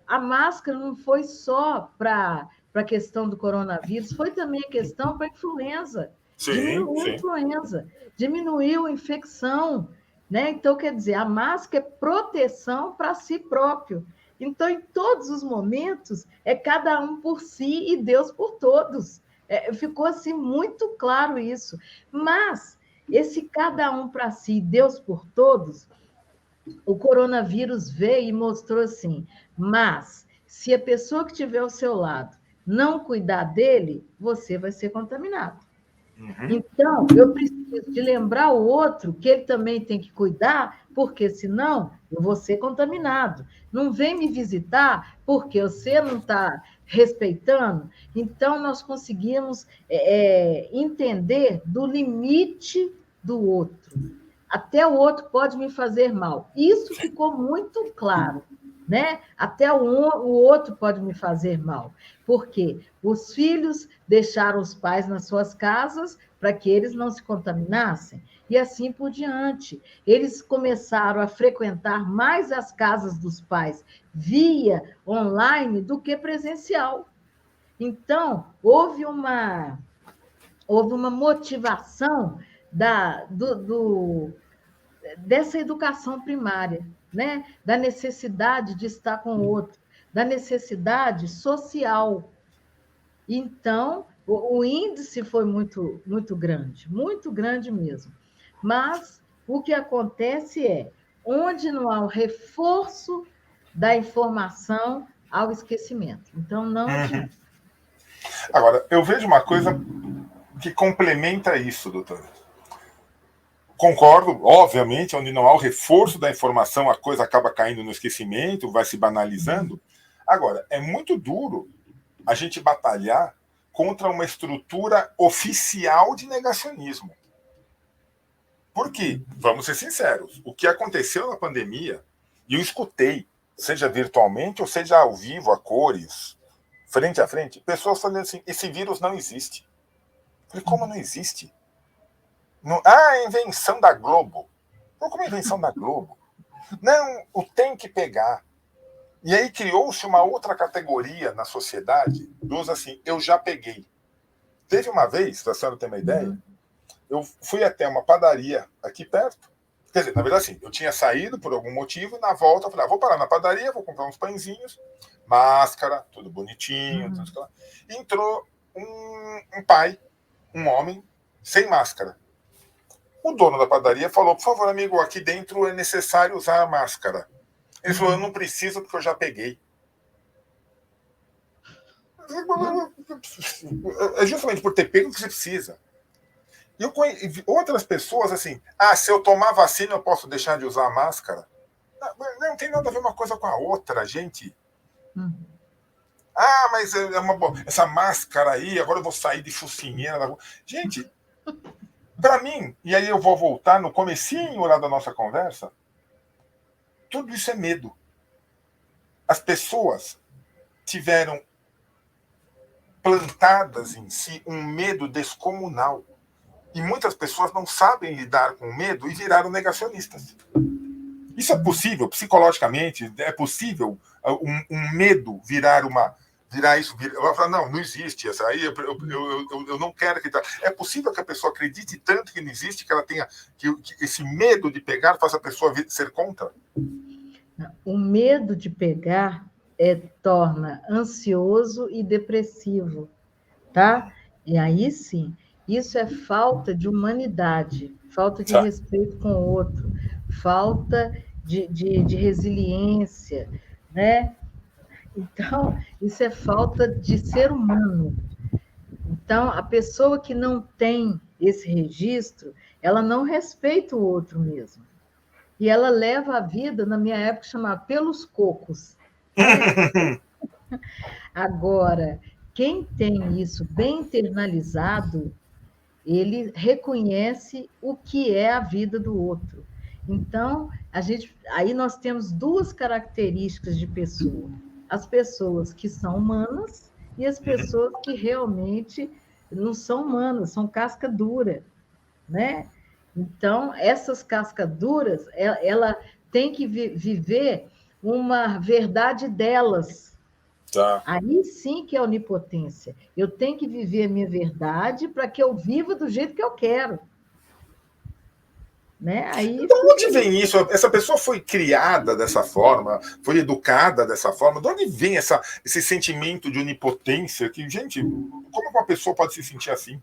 A máscara não foi só para a questão do coronavírus, foi também a questão para a influenza. Diminuiu a influenza, diminuiu a infecção, né? Então, quer dizer, a máscara é proteção para si próprio. Então, em todos os momentos, é cada um por si e Deus por todos. Ficou assim muito claro isso. Mas esse cada um para si e Deus por todos, o coronavírus veio e mostrou assim, mas se a pessoa que estiver ao seu lado não cuidar dele, você vai ser contaminado. Então, eu preciso de lembrar o outro que ele também tem que cuidar, porque senão eu vou ser contaminado. Não vem me visitar porque você não está respeitando. Então, nós conseguimos entender do limite do outro. Até o outro pode me fazer mal. Isso ficou muito claro, né? Até o outro pode me fazer mal. Por quê? Os filhos deixaram os pais nas suas casas para que eles não se contaminassem, e assim por diante. Eles começaram a frequentar mais as casas dos pais via online do que presencial. Então, houve uma motivação dessa educação primária, né? Da necessidade de estar com o outro, da necessidade social. Então, o índice foi muito grande mesmo. Mas o que acontece é, onde não há o reforço da informação, há o esquecimento. Então, não adianta. Agora, eu vejo uma coisa que complementa isso, doutora. Concordo, obviamente, onde não há o reforço da informação, a coisa acaba caindo no esquecimento, vai se banalizando. Agora, é muito duro a gente batalhar contra uma estrutura oficial de negacionismo. Por quê? Vamos ser sinceros, o que aconteceu na pandemia, e eu escutei, seja virtualmente ou seja ao vivo, a cores, frente a frente, pessoas falando assim, esse vírus não existe. Eu falei, como não existe? Não, é invenção da Globo. Não, como invenção da Globo? Não, o tem que pegar. E aí criou-se uma outra categoria na sociedade dos assim, eu já peguei. Teve uma vez, para a senhora ter uma ideia, eu fui até uma padaria aqui perto. Quer dizer, na verdade, assim, eu tinha saído por algum motivo e na volta eu falei, vou parar na padaria, vou comprar uns pãezinhos, máscara, tudo bonitinho. Tudo. Entrou um pai, um homem, sem máscara. O dono da padaria falou, por favor, amigo, aqui dentro é necessário usar a máscara. Ele falou, eu não preciso porque eu já peguei. É justamente por ter pego que você precisa. E eu conheci outras pessoas assim, se eu tomar vacina eu posso deixar de usar a máscara? Não tem nada a ver uma coisa com a outra, gente. Mas essa máscara aí, agora eu vou sair de focinheira na rua. Gente, para mim, e aí eu vou voltar no comecinho lá da nossa conversa, tudo isso é medo. As pessoas tiveram plantadas em si um medo descomunal. E muitas pessoas não sabem lidar com o medo e viraram negacionistas. Isso é possível, psicologicamente, é possível um medo virar isso. Eu falo, não existe essa. Aí eu não quero que. É possível que a pessoa acredite tanto que não existe, que ela tenha. Que esse medo de pegar faça a pessoa ser contra? O medo de pegar torna ansioso e depressivo, tá? E aí sim, isso é falta de humanidade, falta de Tá. respeito com o outro, falta de resiliência, né? Então, isso é falta de ser humano. Então, a pessoa que não tem esse registro, ela não respeita o outro mesmo. E ela leva a vida, na minha época, chamava pelos cocos. Né? Agora, quem tem isso bem internalizado, ele reconhece o que é a vida do outro. Então, aí nós temos duas características de pessoa: as pessoas que são humanas e as pessoas que realmente não são humanas, são casca dura, né? Então, essas cascas duras, ela tem que viver uma verdade delas. Tá. Aí sim que é onipotência. Eu tenho que viver a minha verdade para que eu viva do jeito que eu quero. Né? Aí De onde vem isso? Essa pessoa foi criada dessa forma, foi educada dessa forma? De onde vem esse sentimento de onipotência? Que, gente, como uma pessoa pode se sentir assim?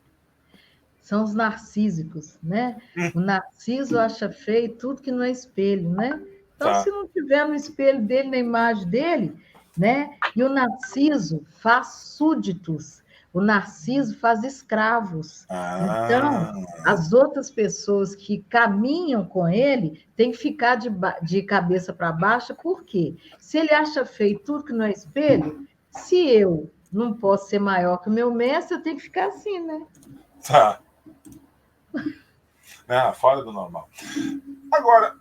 são os narcísicos, né? O narciso acha feio tudo que não é espelho, né? Então, Tá. se não tiver no espelho dele, na imagem dele, né? E o narciso faz súditos, o narciso faz escravos. Então, Ah, as outras pessoas que caminham com ele têm que ficar de cabeça para baixo, por quê? Se ele acha feio tudo que não é espelho, se eu não posso ser maior que o meu mestre, eu tenho que ficar assim, né? tá. Fora do normal. Agora,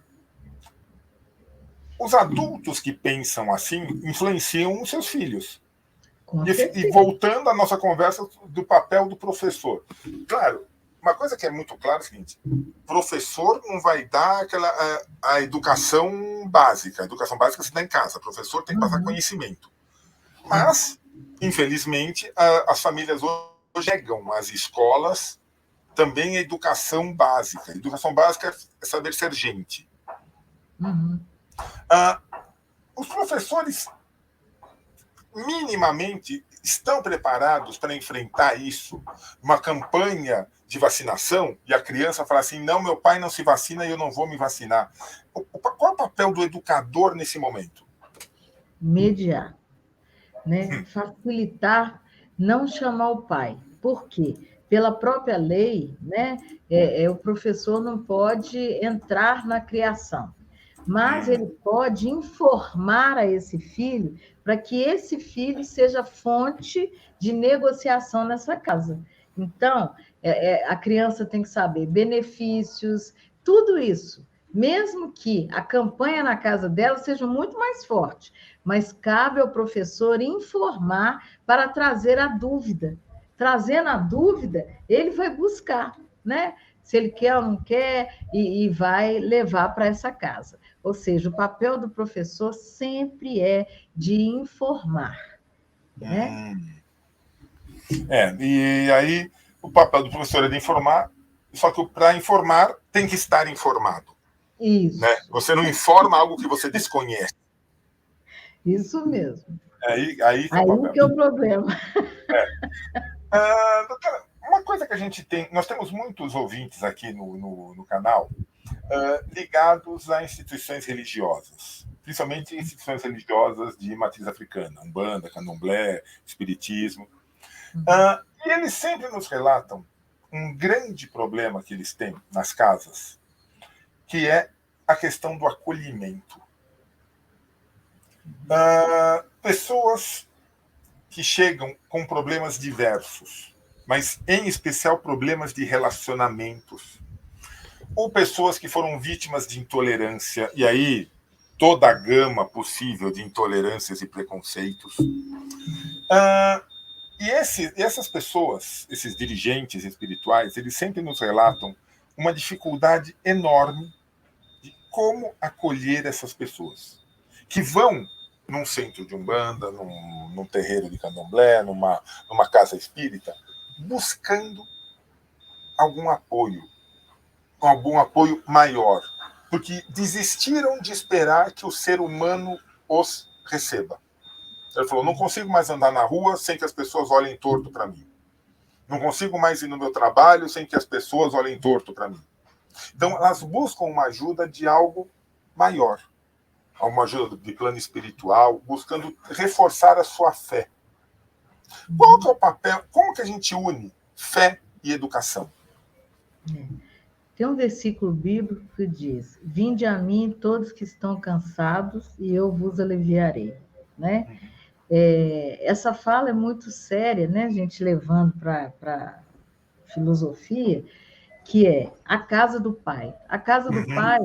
os adultos que pensam assim influenciam os seus filhos. Com E certeza. voltando à nossa conversa do papel do professor. Claro, uma coisa que é muito clara é o seguinte: professor não vai dar a educação básica. A educação básica se dá em casa. O professor tem que passar conhecimento. Mas, infelizmente, as famílias hoje negam às escolas também a educação básica. A educação básica é saber ser gente. Uhum. Os professores minimamente estão preparados para enfrentar isso? Uma campanha de vacinação e a criança fala assim: não, meu pai não se vacina e eu não vou me vacinar. Qual é o papel do educador nesse momento? Mediar, né? Facilitar, não chamar o pai. Por quê? Pela própria lei, né? O professor não pode entrar na criação, mas ele pode informar a esse filho para que esse filho seja fonte de negociação nessa casa. Então, a criança tem que saber benefícios, tudo isso. Mesmo que a campanha na casa dela seja muito mais forte, mas cabe ao professor informar para trazer a dúvida. Trazendo a dúvida, ele vai buscar, né? Se ele quer ou não quer, e vai levar para essa casa. Ou seja, o papel do professor sempre é de informar, né? E aí o papel do professor é de informar, só que para informar tem que estar informado. Né? Isso, Você não informa algo que você desconhece. isso mesmo. Aí que é o papel. Que é o problema. Doutora, uma coisa que a gente tem, nós temos muitos ouvintes aqui no canal ligados a instituições religiosas, principalmente instituições religiosas de matriz africana, Umbanda, Candomblé, Espiritismo. E eles sempre nos relatam um grande problema que eles têm nas casas, que é a questão do acolhimento. Pessoas que chegam com problemas diversos, mas em especial problemas de relacionamentos, ou pessoas que foram vítimas de intolerância, e aí toda a gama possível de intolerâncias e preconceitos. E essas pessoas, esses dirigentes espirituais, eles sempre nos relatam uma dificuldade enorme de como acolher essas pessoas que vão num centro de umbanda, num terreiro de candomblé, numa casa espírita, buscando algum apoio maior, porque desistiram de esperar que o ser humano os receba. Ele falou, não consigo mais andar na rua sem que as pessoas olhem torto para mim. Não consigo mais ir no meu trabalho sem que as pessoas olhem torto para mim. Então, elas buscam uma ajuda de algo maior, uma ajuda de plano espiritual, buscando reforçar a sua fé. Qual que é o papel? Como que a gente une fé e educação? Tem um versículo bíblico que diz: vinde a mim todos que estão cansados e eu vos aliviarei, né? Essa fala é muito séria, né? A gente levando para filosofia, que é a casa do Pai. A casa do Pai,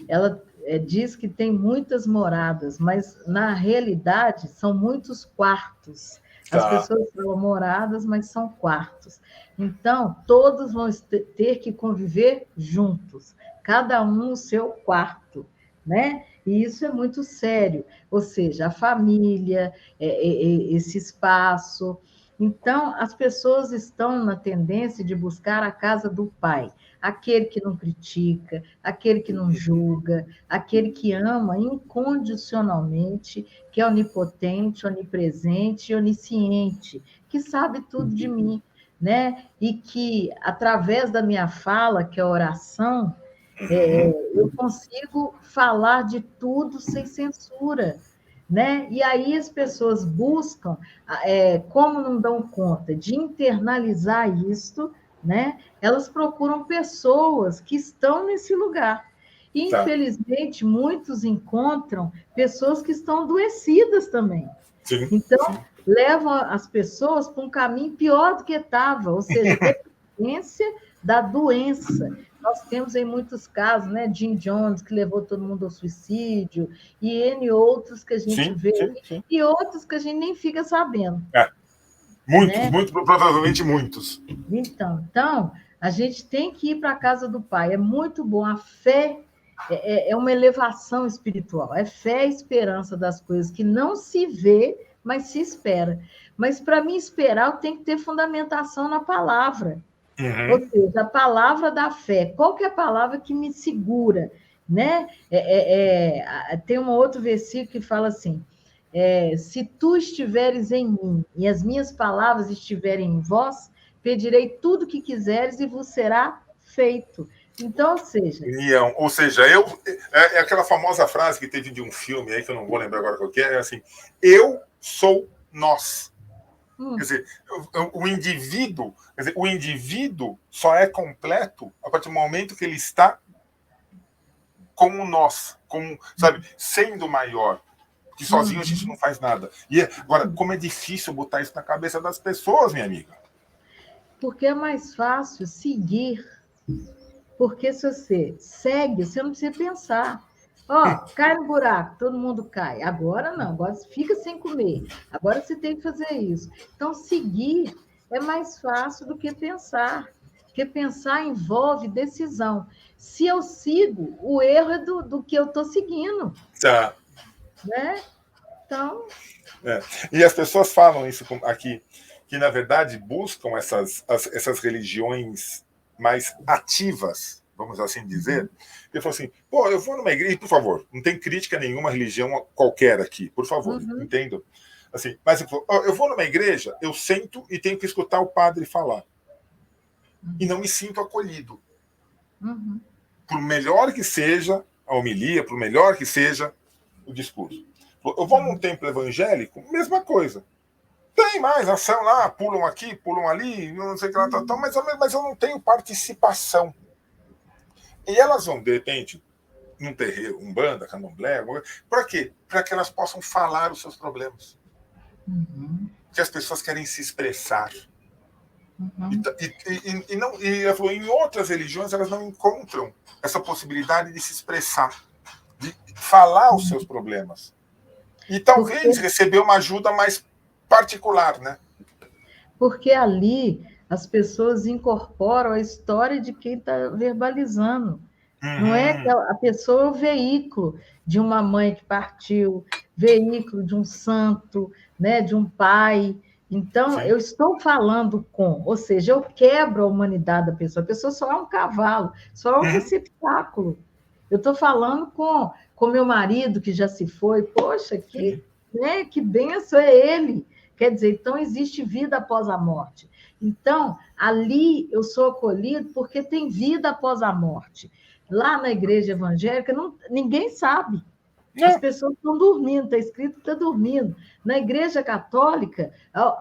ela diz que tem muitas moradas, mas na realidade são muitos quartos. As pessoas falam moradas, mas são quartos. Então, todos vão ter que conviver juntos, cada um no seu quarto, né? E isso é muito sério, ou seja, a família, esse espaço. Então, as pessoas estão na tendência de buscar a casa do Pai, aquele que não critica, aquele que não julga, aquele que ama incondicionalmente, que é onipotente, onipresente e onisciente, que sabe tudo de mim, né? E que, através da minha fala, que é a oração, eu consigo falar de tudo sem censura, né? E aí as pessoas buscam, como não dão conta de internalizar isto, né? Elas procuram pessoas que estão nesse lugar. E, infelizmente, muitos encontram pessoas que estão adoecidas também. Sim, então, sim. Levam as pessoas para um caminho pior do que estava, ou seja, dependência da doença. Nós temos em muitos casos, né, Jim Jones, que levou todo mundo ao suicídio, e N outros que a gente vê, sim. E outros que a gente nem fica sabendo. Muitos, né? muito provavelmente muitos. Então, a gente tem que ir para a casa do Pai. É muito bom. A fé é uma elevação espiritual. É fé e esperança das coisas que não se vê, mas se espera. Mas para mim esperar, eu tenho que ter fundamentação na palavra. Ou seja, a palavra da fé. Qual que é a palavra que me segura? Né? Tem um outro versículo que fala assim: se tu estiveres em mim e as minhas palavras estiverem em vós, pedirei tudo o que quiseres e vos será feito. Então, ou seja, é aquela famosa frase que teve de um filme aí, que eu não vou lembrar agora qual que é assim, eu sou nós. Quer dizer, o indivíduo só é completo a partir do momento que ele está como nós, sabe, sendo maior. Que sozinho a gente não faz nada. E agora, como é difícil botar isso na cabeça das pessoas, minha amiga? Porque é mais fácil seguir. Porque se você segue, você não precisa pensar. Cai no buraco, todo mundo cai. Agora não, agora fica sem comer. Agora você tem que fazer isso. Então, seguir é mais fácil do que pensar. Porque pensar envolve decisão. Se eu sigo, o erro é do que eu estou seguindo. Né? Então. E as pessoas falam isso aqui, que na verdade buscam essas religiões mais ativas, vamos assim dizer. Ele falou assim: pô, eu vou numa igreja, por favor, não tem crítica nenhuma religião qualquer aqui, por favor, entendo. Assim, mas eu vou numa igreja, eu sento e tenho que escutar o padre falar. E não me sinto acolhido. Por melhor que seja a homilia, por melhor que seja o discurso. Eu vou num templo evangélico, mesma coisa. Tem mais ação lá, pulam aqui, pulam ali, não sei o que lá, mas eu não tenho participação. E elas vão, de repente, num terreiro, umbanda, candomblé, para quê? Para que elas possam falar os seus problemas. Que as pessoas querem se expressar. E em outras religiões elas não encontram essa possibilidade de se expressar, de falar os seus problemas. E talvez receber uma ajuda mais particular, né? Porque ali as pessoas incorporam a história de quem está verbalizando. Não é que a pessoa é o veículo de uma mãe que partiu, veículo de um santo, né, de um pai. Então, Sim. eu estou falando com, ou seja, eu quebro a humanidade da pessoa. A pessoa só é um cavalo, só é um receptáculo. Eu estou falando com meu marido, que já se foi. Poxa, que benção é ele. Quer dizer, então existe vida após a morte. Então, ali eu sou acolhido porque tem vida após a morte. Lá na igreja evangélica, ninguém sabe. As pessoas estão dormindo, está escrito que está dormindo. Na igreja católica,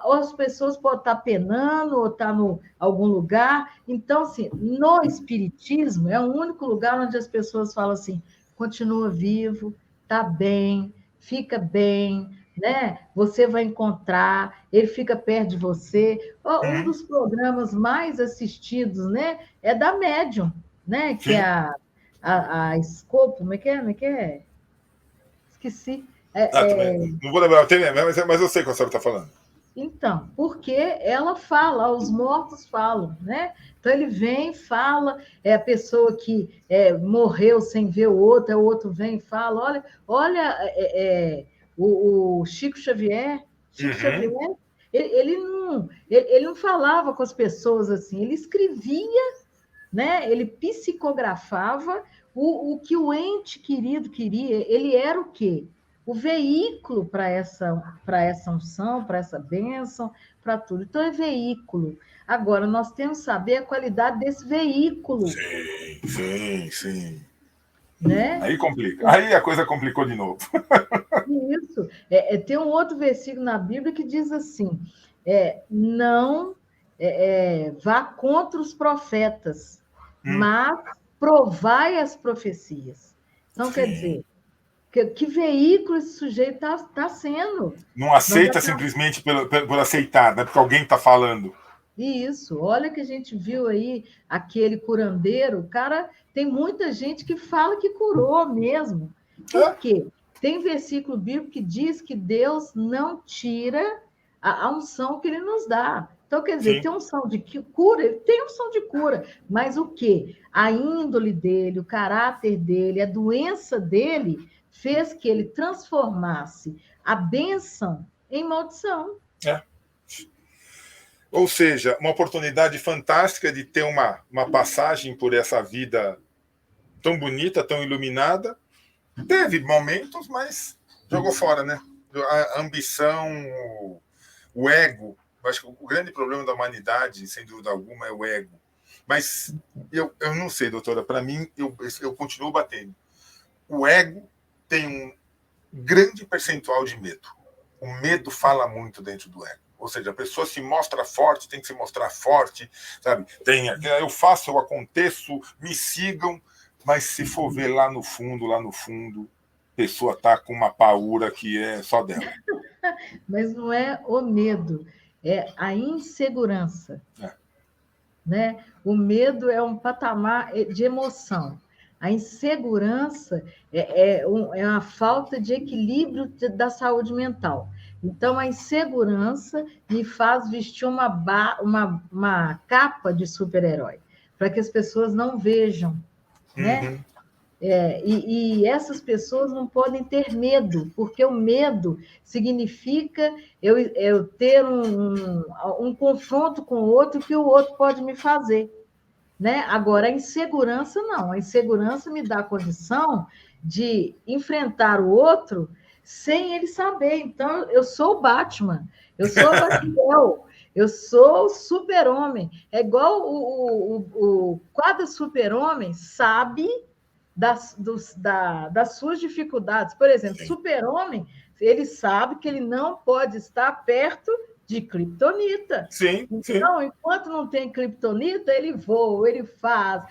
ou as pessoas podem estar penando, ou estar em algum lugar. Então, assim, no espiritismo, é o único lugar onde as pessoas falam assim, continua vivo, está bem, fica bem, né? Você vai encontrar, ele fica perto de você. Um dos programas mais assistidos, né, é da Médium, né? Que é a Escopo, como é que é? Como é que é? Esqueci. Não vou lembrar, mas eu sei o que a senhora está falando. Então, porque ela fala, os mortos falam, né? Então ele vem, fala, é a pessoa que morreu sem ver o outro vem e fala, olha o Chico Xavier, ele não falava com as pessoas assim, ele escrevia, né? Ele psicografava o que o ente querido queria, ele era o quê? O veículo para essa unção, para essa bênção, para tudo. Então, é veículo. Agora, nós temos que saber a qualidade desse veículo. Sim. Né? Aí complica. Aí a coisa complicou de novo. Isso. Tem um outro versículo na Bíblia que diz assim, não vá contra os profetas, mas provai as profecias. Então, quer dizer, que veículo esse sujeito está sendo? Não aceita simplesmente por aceitar, né? Porque alguém está falando. Isso, olha que a gente viu aí aquele curandeiro, o cara, tem muita gente que fala que curou mesmo. Por quê? Tem versículo bíblico que diz que Deus não tira a unção que ele nos dá. Então, quer dizer, tem unção de cura, ele tem unção de cura, mas o quê? A índole dele, o caráter dele, a doença dele fez que ele transformasse a bênção em maldição. Ou seja, uma oportunidade fantástica de ter uma passagem por essa vida tão bonita, tão iluminada. Teve momentos, mas jogou fora, né? A ambição, o ego. Eu acho que o grande problema da humanidade, sem dúvida alguma, é o ego. Mas eu não sei, doutora, para mim, eu continuo batendo. O ego tem um grande percentual de medo. O medo fala muito dentro do ego. Ou seja, a pessoa se mostra forte, tem que se mostrar forte, sabe? Eu faço, eu aconteço, me sigam, mas se for ver lá no fundo, a pessoa está com uma paura que é só dela. Mas não é o medo, é a insegurança. Né? O medo é um patamar de emoção. A insegurança é uma falta de equilíbrio da saúde mental. Então, a insegurança me faz vestir uma capa de super-herói, para que as pessoas não vejam, né? E essas pessoas não podem ter medo, porque o medo significa eu ter um confronto com o outro que o outro pode me fazer. Né? Agora, a insegurança não. A insegurança me dá a condição de enfrentar o outro sem ele saber. Então, eu sou o Batman, eu sou o Batgirl, eu sou o super-homem. É igual cada super-homem sabe das suas dificuldades. Por exemplo, super-homem, ele sabe que ele não pode estar perto de Kryptonita. Então, enquanto não tem Kryptonita, ele voa, ele faz.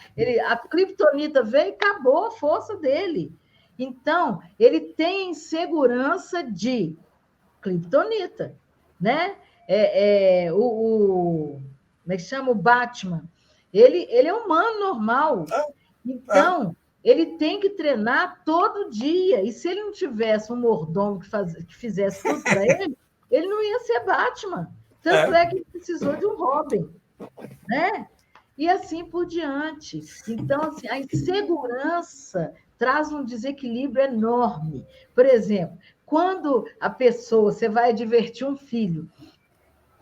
A Kryptonita veio e acabou a força dele. Então, ele tem segurança de Kryptonita, né? Como é que chama? O Batman. Ele é humano normal. Então, ele tem que treinar todo dia. E se ele não tivesse um mordomo que fizesse tudo para ele, ele não ia ser Batman. Tanto é que ele precisou de um Robin. Né? e assim por diante. Então, assim, a insegurança traz um desequilíbrio enorme. Por exemplo, quando a pessoa, você vai divertir um filho,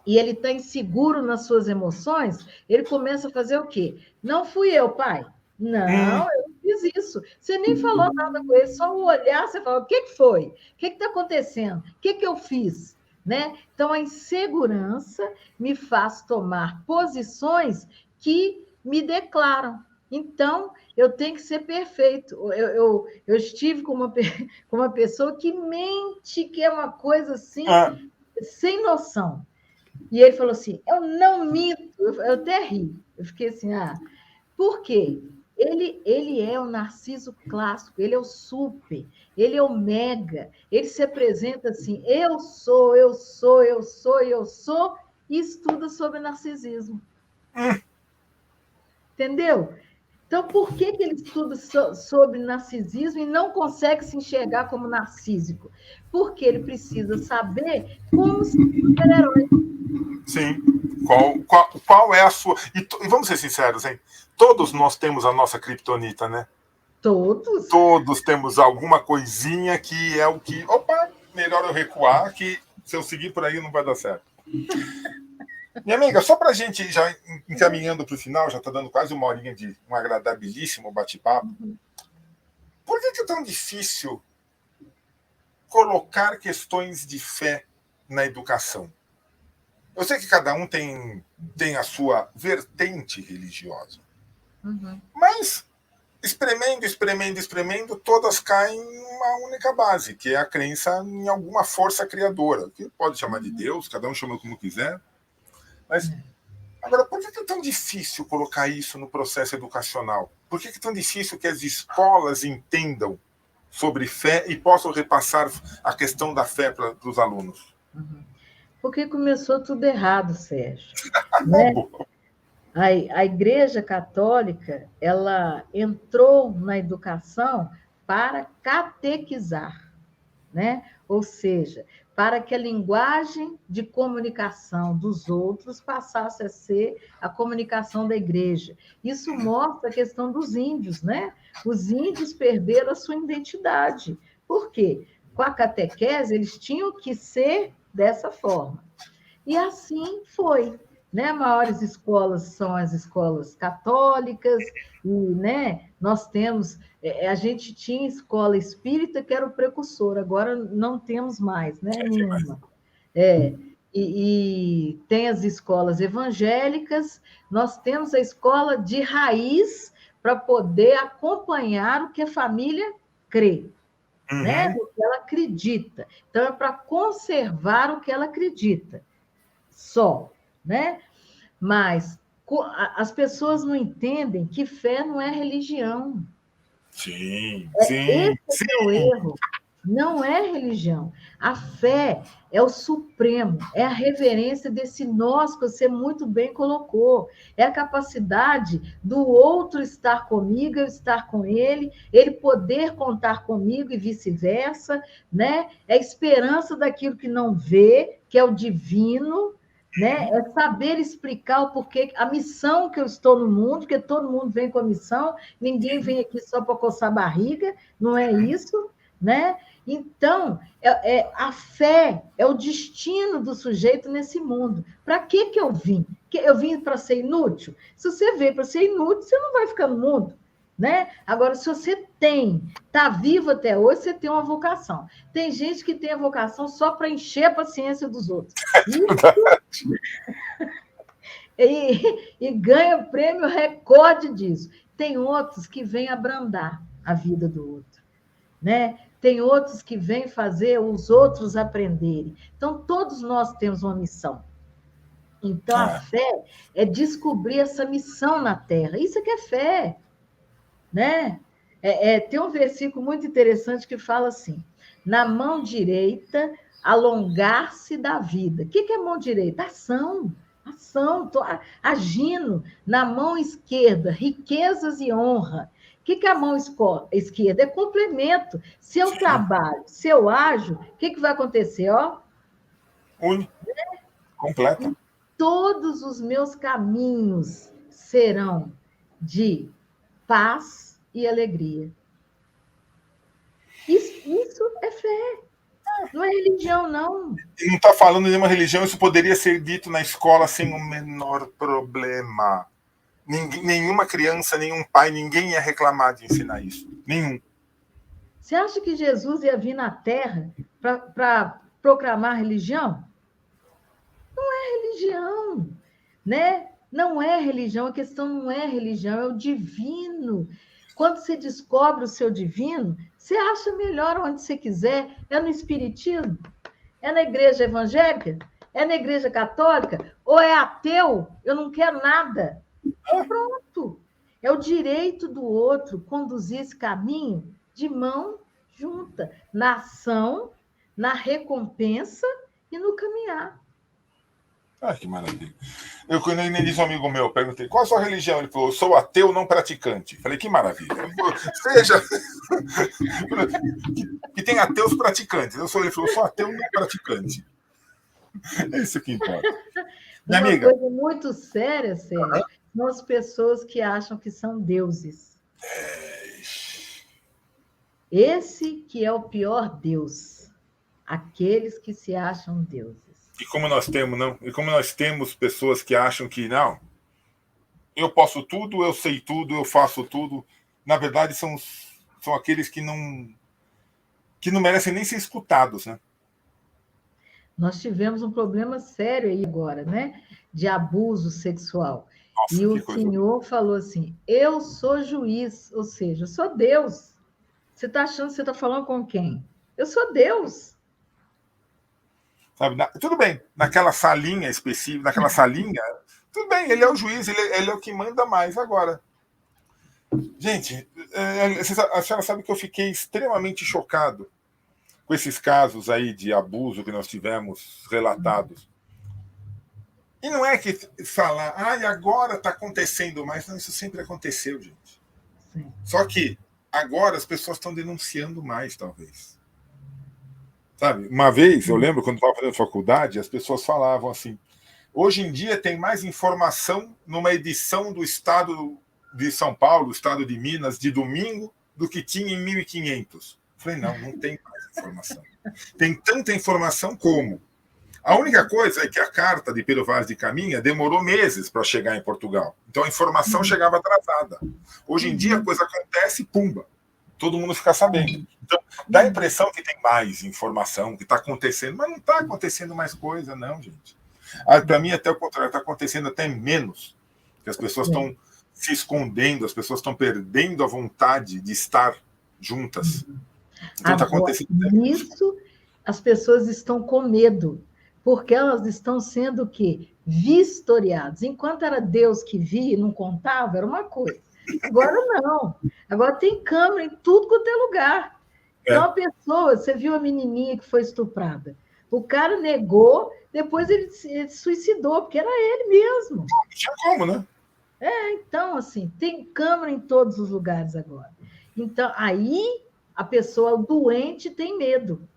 e ele está inseguro nas suas emoções, ele começa a fazer o quê? Não fui eu, pai. Não, eu não fiz isso. Você nem falou nada com ele, só o olhar, você fala, o que foi? O que está acontecendo? O que eu fiz? Né? Então, a insegurança me faz tomar posições que me declaram. Então, eu tenho que ser perfeito. Eu estive com uma pessoa que mente, que é uma coisa assim, sem noção. E ele falou assim: eu não minto. Eu até ri. Eu fiquei assim: por quê? Ele é o narciso clássico, ele é o super, ele é o mega, ele se apresenta assim: eu sou, eu sou, eu sou, eu sou, e estuda sobre narcisismo. Entendeu? Então, por que ele estuda sobre narcisismo e não consegue se enxergar como narcísico? Porque ele precisa saber como ser super-herói. Sim. Qual é a sua. E vamos ser sinceros, hein? Todos nós temos a nossa criptonita, né? Todos. Todos temos alguma coisinha que é o que. Opa, melhor eu recuar, que se eu seguir por aí não vai dar certo. Minha amiga, só para a gente já encaminhando para o final, já está dando quase uma horinha de um agradabilíssimo bate-papo. Por que é tão difícil colocar questões de fé na educação? Eu sei que cada um tem a sua vertente religiosa. Mas, espremendo, todas caem em uma única base, que é a crença em alguma força criadora, que pode chamar de Deus, cada um chama como quiser. Mas, agora, por que é tão difícil colocar isso no processo educacional? Por que é tão difícil que as escolas entendam sobre fé e possam repassar a questão da fé para os alunos? Porque começou tudo errado, Sérgio. Né? A Igreja Católica, ela entrou na educação para catequizar, né? Ou seja, para que a linguagem de comunicação dos outros passasse a ser a comunicação da igreja. Isso mostra a questão dos índios, né? Os índios perderam a sua identidade. Por quê? Com a catequese, eles tinham que ser dessa forma. E assim foi. Né? Maiores escolas são as escolas católicas, e né, nós temos, a gente tinha escola espírita que era o precursor, agora não temos mais, né, nenhuma. E tem as escolas evangélicas, nós temos a escola de raiz para poder acompanhar o que a família crê, né? O que ela acredita. Então, é para conservar o que ela acredita. Só, né? Mas as pessoas não entendem que fé não é religião. Sim. Esse é o erro. Não é religião. A fé é o supremo, é a reverência desse nós que você muito bem colocou. É a capacidade do outro estar comigo, eu estar com ele, ele poder contar comigo e vice-versa, né? É a esperança daquilo que não vê, que é o divino, né? É saber explicar o porquê, a missão que eu estou no mundo, porque todo mundo vem com a missão, ninguém vem aqui só para coçar a barriga, não é isso, né? Então, a fé é o destino do sujeito nesse mundo. Para que eu vim? Eu vim para ser inútil? Se você veio para ser inútil, você não vai ficar no mundo. Né? Agora, se você está vivo até hoje, você tem uma vocação. Tem gente que tem a vocação só para encher a paciência dos outros. E ganha o prêmio recorde disso. Tem outros que vêm abrandar a vida do outro. Né? Tem outros que vêm fazer os outros aprenderem. Então, todos nós temos uma missão. Então, a fé é descobrir essa missão na Terra. Isso que é fé. Né? Tem um versículo muito interessante que fala assim: na mão direita, alongar-se da vida. O que é mão direita? Ação. Estou agindo. Na mão esquerda, riquezas e honra. O que é a mão esquerda? É complemento. Se eu trabalho, se eu ajo, o que vai acontecer? Completa. Todos os meus caminhos serão de paz e alegria. Isso é fé. Não é religião, não. E não está falando de nenhuma religião, isso poderia ser dito na escola sem o menor problema. Nenhuma criança, nenhum pai, ninguém ia reclamar de ensinar isso. Nenhum. Você acha que Jesus ia vir na Terra para proclamar religião? Não é religião, né? Não é religião, a questão não é religião, é o divino. Quando você descobre o seu divino, você acha melhor onde você quiser. É no espiritismo? É na igreja evangélica? É na igreja católica? Ou é ateu? Eu não quero nada. Pronto. É o direito do outro conduzir esse caminho de mão junta, na ação, na recompensa e no caminhar. Ah, que maravilha. Eu, quando eu disse um amigo meu, perguntei, qual a sua religião? Ele falou, eu sou ateu não praticante. Falei, que maravilha. Falou, seja, que tem ateus praticantes. Ele falou, eu sou ateu não praticante. É isso que importa. Minha Uma amiga. coisa muito séria, Sérgio, são as pessoas que acham que são deuses. Esse que é o pior Deus. Aqueles que se acham deuses. E como nós temos, não? E como nós temos pessoas que acham que, não, eu posso tudo, eu sei tudo, eu faço tudo. Na verdade, são aqueles que não merecem nem ser escutados, né? Nós tivemos um problema sério aí agora, né? De abuso sexual. Nossa, e o Senhor falou assim, eu sou juiz, ou seja, eu sou Deus. Você está achando que você está falando com quem? Eu sou Deus. Sabe? Tudo bem, naquela salinha específica, naquela salinha, tudo bem, ele é o juiz, ele é o que manda mais. Agora, gente, a senhora sabe que eu fiquei extremamente chocado com esses casos aí de abuso que nós tivemos relatados. E não é que falar, agora está acontecendo mais. Não, isso sempre aconteceu, gente. Sim. Só que agora as pessoas estão denunciando mais, talvez. Sabe? Uma vez, eu lembro, quando estava fazendo faculdade, as pessoas falavam assim, hoje em dia tem mais informação numa edição do Estado de São Paulo, Estado de Minas, de domingo, do que tinha em 1500. Falei, não tem mais informação. Tem tanta informação como. A única coisa é que a carta de Pedro Vaz de Caminha demorou meses para chegar em Portugal. Então a informação chegava atrasada. Hoje em dia a coisa acontece, pumba. Todo mundo fica sabendo. Então, dá a impressão que tem mais informação, que está acontecendo, mas não está acontecendo mais coisa, não, gente. Para mim, até o contrário, está acontecendo até menos. Que as pessoas estão se escondendo, as pessoas estão perdendo a vontade de estar juntas. Então, está acontecendo. Nisso, as pessoas estão com medo, porque elas estão sendo o quê? Vistoriadas. Enquanto era Deus que via e não contava, era uma coisa. Agora não. Agora tem câmera em tudo quanto é lugar. Então, a pessoa, você viu a menininha que foi estuprada. O cara negou, depois ele se suicidou, porque era ele mesmo. Não tinha como, né? Então, assim, tem câmera em todos os lugares agora. Então, aí a pessoa doente tem medo.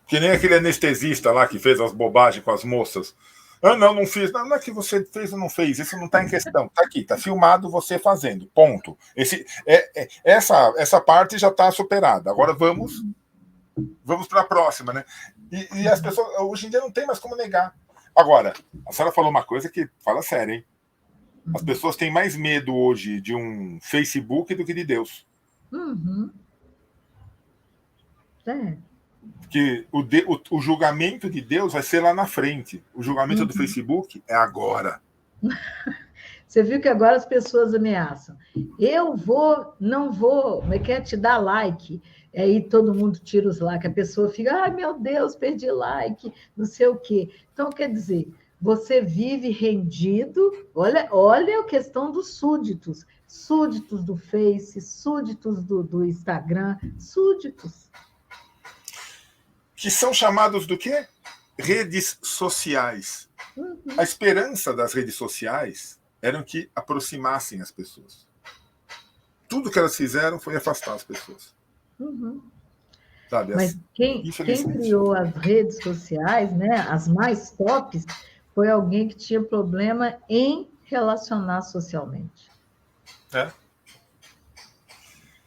Que nem aquele anestesista lá que fez as bobagens com as moças. Não fiz. Não é que você fez ou não fez. Isso não está em questão. Está aqui, está filmado você fazendo. Ponto. Essa parte já está superada. Agora vamos para a próxima, né? E as pessoas, hoje em dia, não tem mais como negar. Agora, a senhora falou uma coisa que fala sério, hein? As pessoas têm mais medo hoje de um Facebook do que de Deus. Uhum. Porque o julgamento de Deus vai ser lá na frente. O julgamento do Facebook é agora. Você viu que agora as pessoas ameaçam. Não vou, mas quer te dar like. Aí todo mundo tira os likes. A pessoa fica, ai meu Deus, perdi like, não sei o quê. Então, quer dizer, você vive rendido. Olha a questão dos súditos. Súditos do Face, súditos do Instagram, súditos. Que são chamados do quê? Redes sociais. A esperança das redes sociais era que aproximassem as pessoas. Tudo que elas fizeram foi afastar as pessoas. Sabe? Mas quem criou as redes sociais, né, as mais tops, foi alguém que tinha problema em relacionar socialmente. É.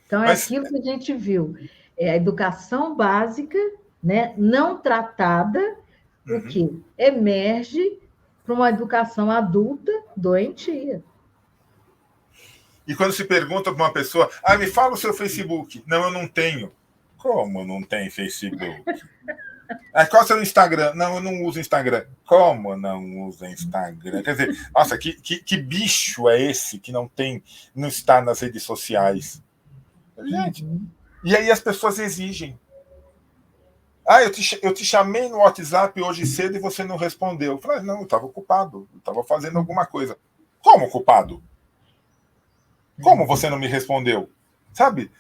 Então, é aquilo que a gente viu. É a educação básica, né, não tratada, o que emerge para uma educação adulta doentia. E quando se pergunta para uma pessoa, me fala o seu Facebook. Não, eu não tenho. Como não tem Facebook? Qual é o seu Instagram? Não, eu não uso Instagram. Como não usa Instagram? Quer dizer, nossa, que bicho é esse que não está nas redes sociais? Gente, e aí as pessoas exigem. Eu te chamei no WhatsApp hoje cedo e você não respondeu. Eu falei, não, eu estava ocupado, eu estava fazendo alguma coisa. Como ocupado? Como você não me respondeu? Sabe?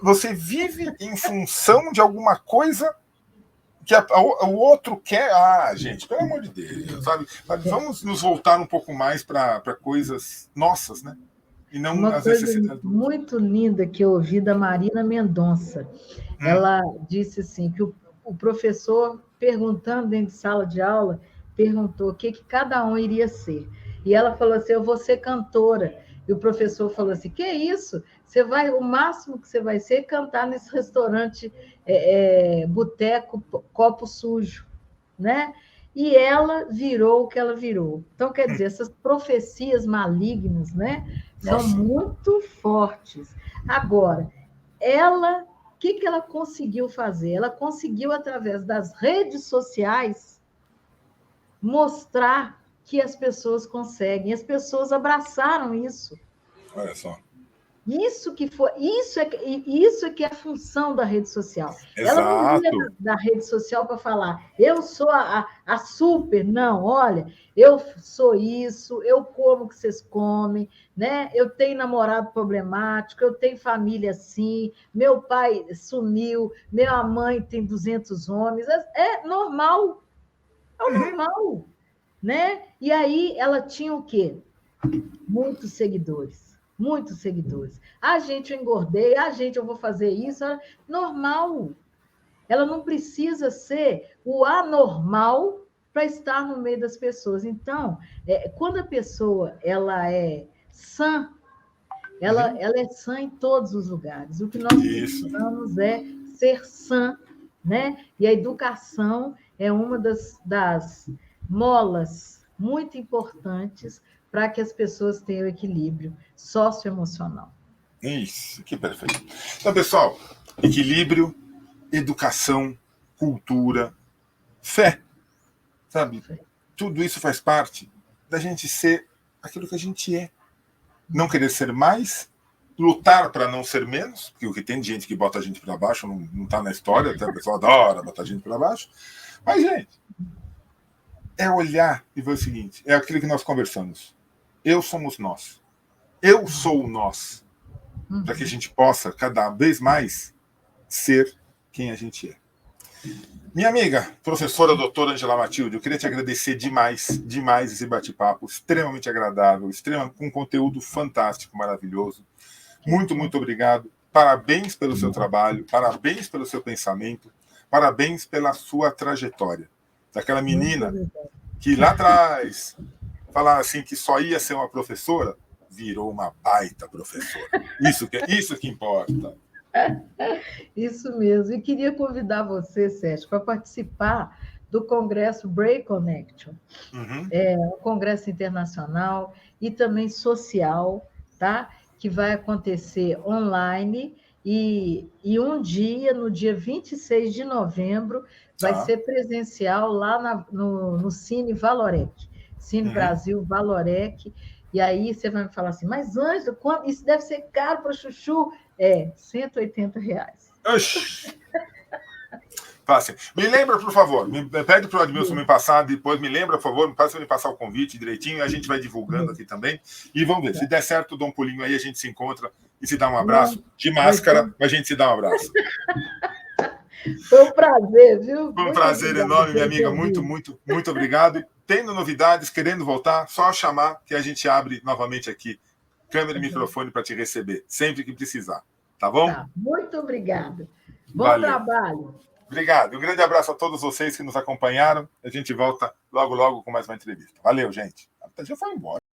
Você vive em função de alguma coisa que o outro quer. Gente, pelo amor de Deus, sabe? Vamos nos voltar um pouco mais para coisas nossas, né? E não uma as coisa necessidades. muito linda que eu ouvi da Marina Mendonça. Ela disse assim que o professor, perguntando dentro de sala de aula, perguntou o que cada um iria ser. E ela falou assim, eu vou ser cantora. E o professor falou assim, que isso? O máximo que você vai ser é cantar nesse restaurante boteco, copo sujo, né? E ela virou o que ela virou. Então, quer dizer, essas profecias malignas, né, são muito fortes. Agora, o que ela conseguiu fazer? Ela conseguiu, através das redes sociais, mostrar que as pessoas conseguem. As pessoas abraçaram isso. Olha só. Isso é que é a função da rede social. Exato. Ela não ia da rede social para falar, eu sou a super, não, olha, eu sou isso, eu como o que vocês comem, né? Eu tenho namorado problemático, eu tenho família assim, meu pai sumiu, minha mãe tem 200 homens, é normal, é o normal, né? E aí ela tinha o quê? Muitos seguidores. Gente, eu engordei, gente, eu vou fazer isso. Normal. Ela não precisa ser o anormal para estar no meio das pessoas. Então, quando a pessoa ela é sã, ela é sã em todos os lugares. O que nós precisamos é ser sã, né? E a educação é uma das molas muito importantes para que as pessoas tenham equilíbrio socioemocional. Isso, que perfeito. Então, pessoal, equilíbrio, educação, cultura, fé, sabe? Tudo isso faz parte da gente ser aquilo que a gente é. Não querer ser mais, lutar para não ser menos, porque o que tem de gente que bota a gente para baixo não está na história, até o pessoal adora botar a gente para baixo. Mas, gente, é olhar e ver o seguinte, é aquilo que nós conversamos. Eu somos nós. Eu sou nós. Para que a gente possa, cada vez mais, ser quem a gente é. Minha amiga, professora doutora Angela Matilde, eu queria te agradecer demais esse bate-papo, extremamente agradável, com conteúdo fantástico, maravilhoso. Muito, muito obrigado. Parabéns pelo seu trabalho, parabéns pelo seu pensamento, parabéns pela sua trajetória. Daquela menina que lá atrás falava assim que só ia ser uma professora, virou uma baita professora. Isso que importa. Isso mesmo. E queria convidar você, Sérgio, para participar do Congresso Brain Connection. É um congresso internacional e também social, tá? Que vai acontecer online e um dia, no dia 26 de novembro, vai ser presencial lá no Cine Valorec. Cine Brasil Valorec. E aí você vai me falar assim, mas Ângela, isso deve ser caro para chuchu? R$180. Oxi. Fácil. Me lembra, por favor, pede para o Admilson me passar depois, me lembra, por favor, me passar o convite direitinho, a gente vai divulgando aqui também. E vamos ver, se der certo, dá um pulinho aí, a gente se encontra e se dá um abraço. De máscara, a gente se dá um abraço. Foi um prazer, viu? Foi um prazer enorme, minha amiga. Muito, muito, muito obrigado. Tendo novidades, querendo voltar, só chamar que a gente abre novamente aqui câmera e microfone para te receber, sempre que precisar. Tá bom? Tá. Muito obrigada. Bom trabalho. Obrigado. Um grande abraço a todos vocês que nos acompanharam. A gente volta logo, logo com mais uma entrevista. Valeu, gente. Já foi embora.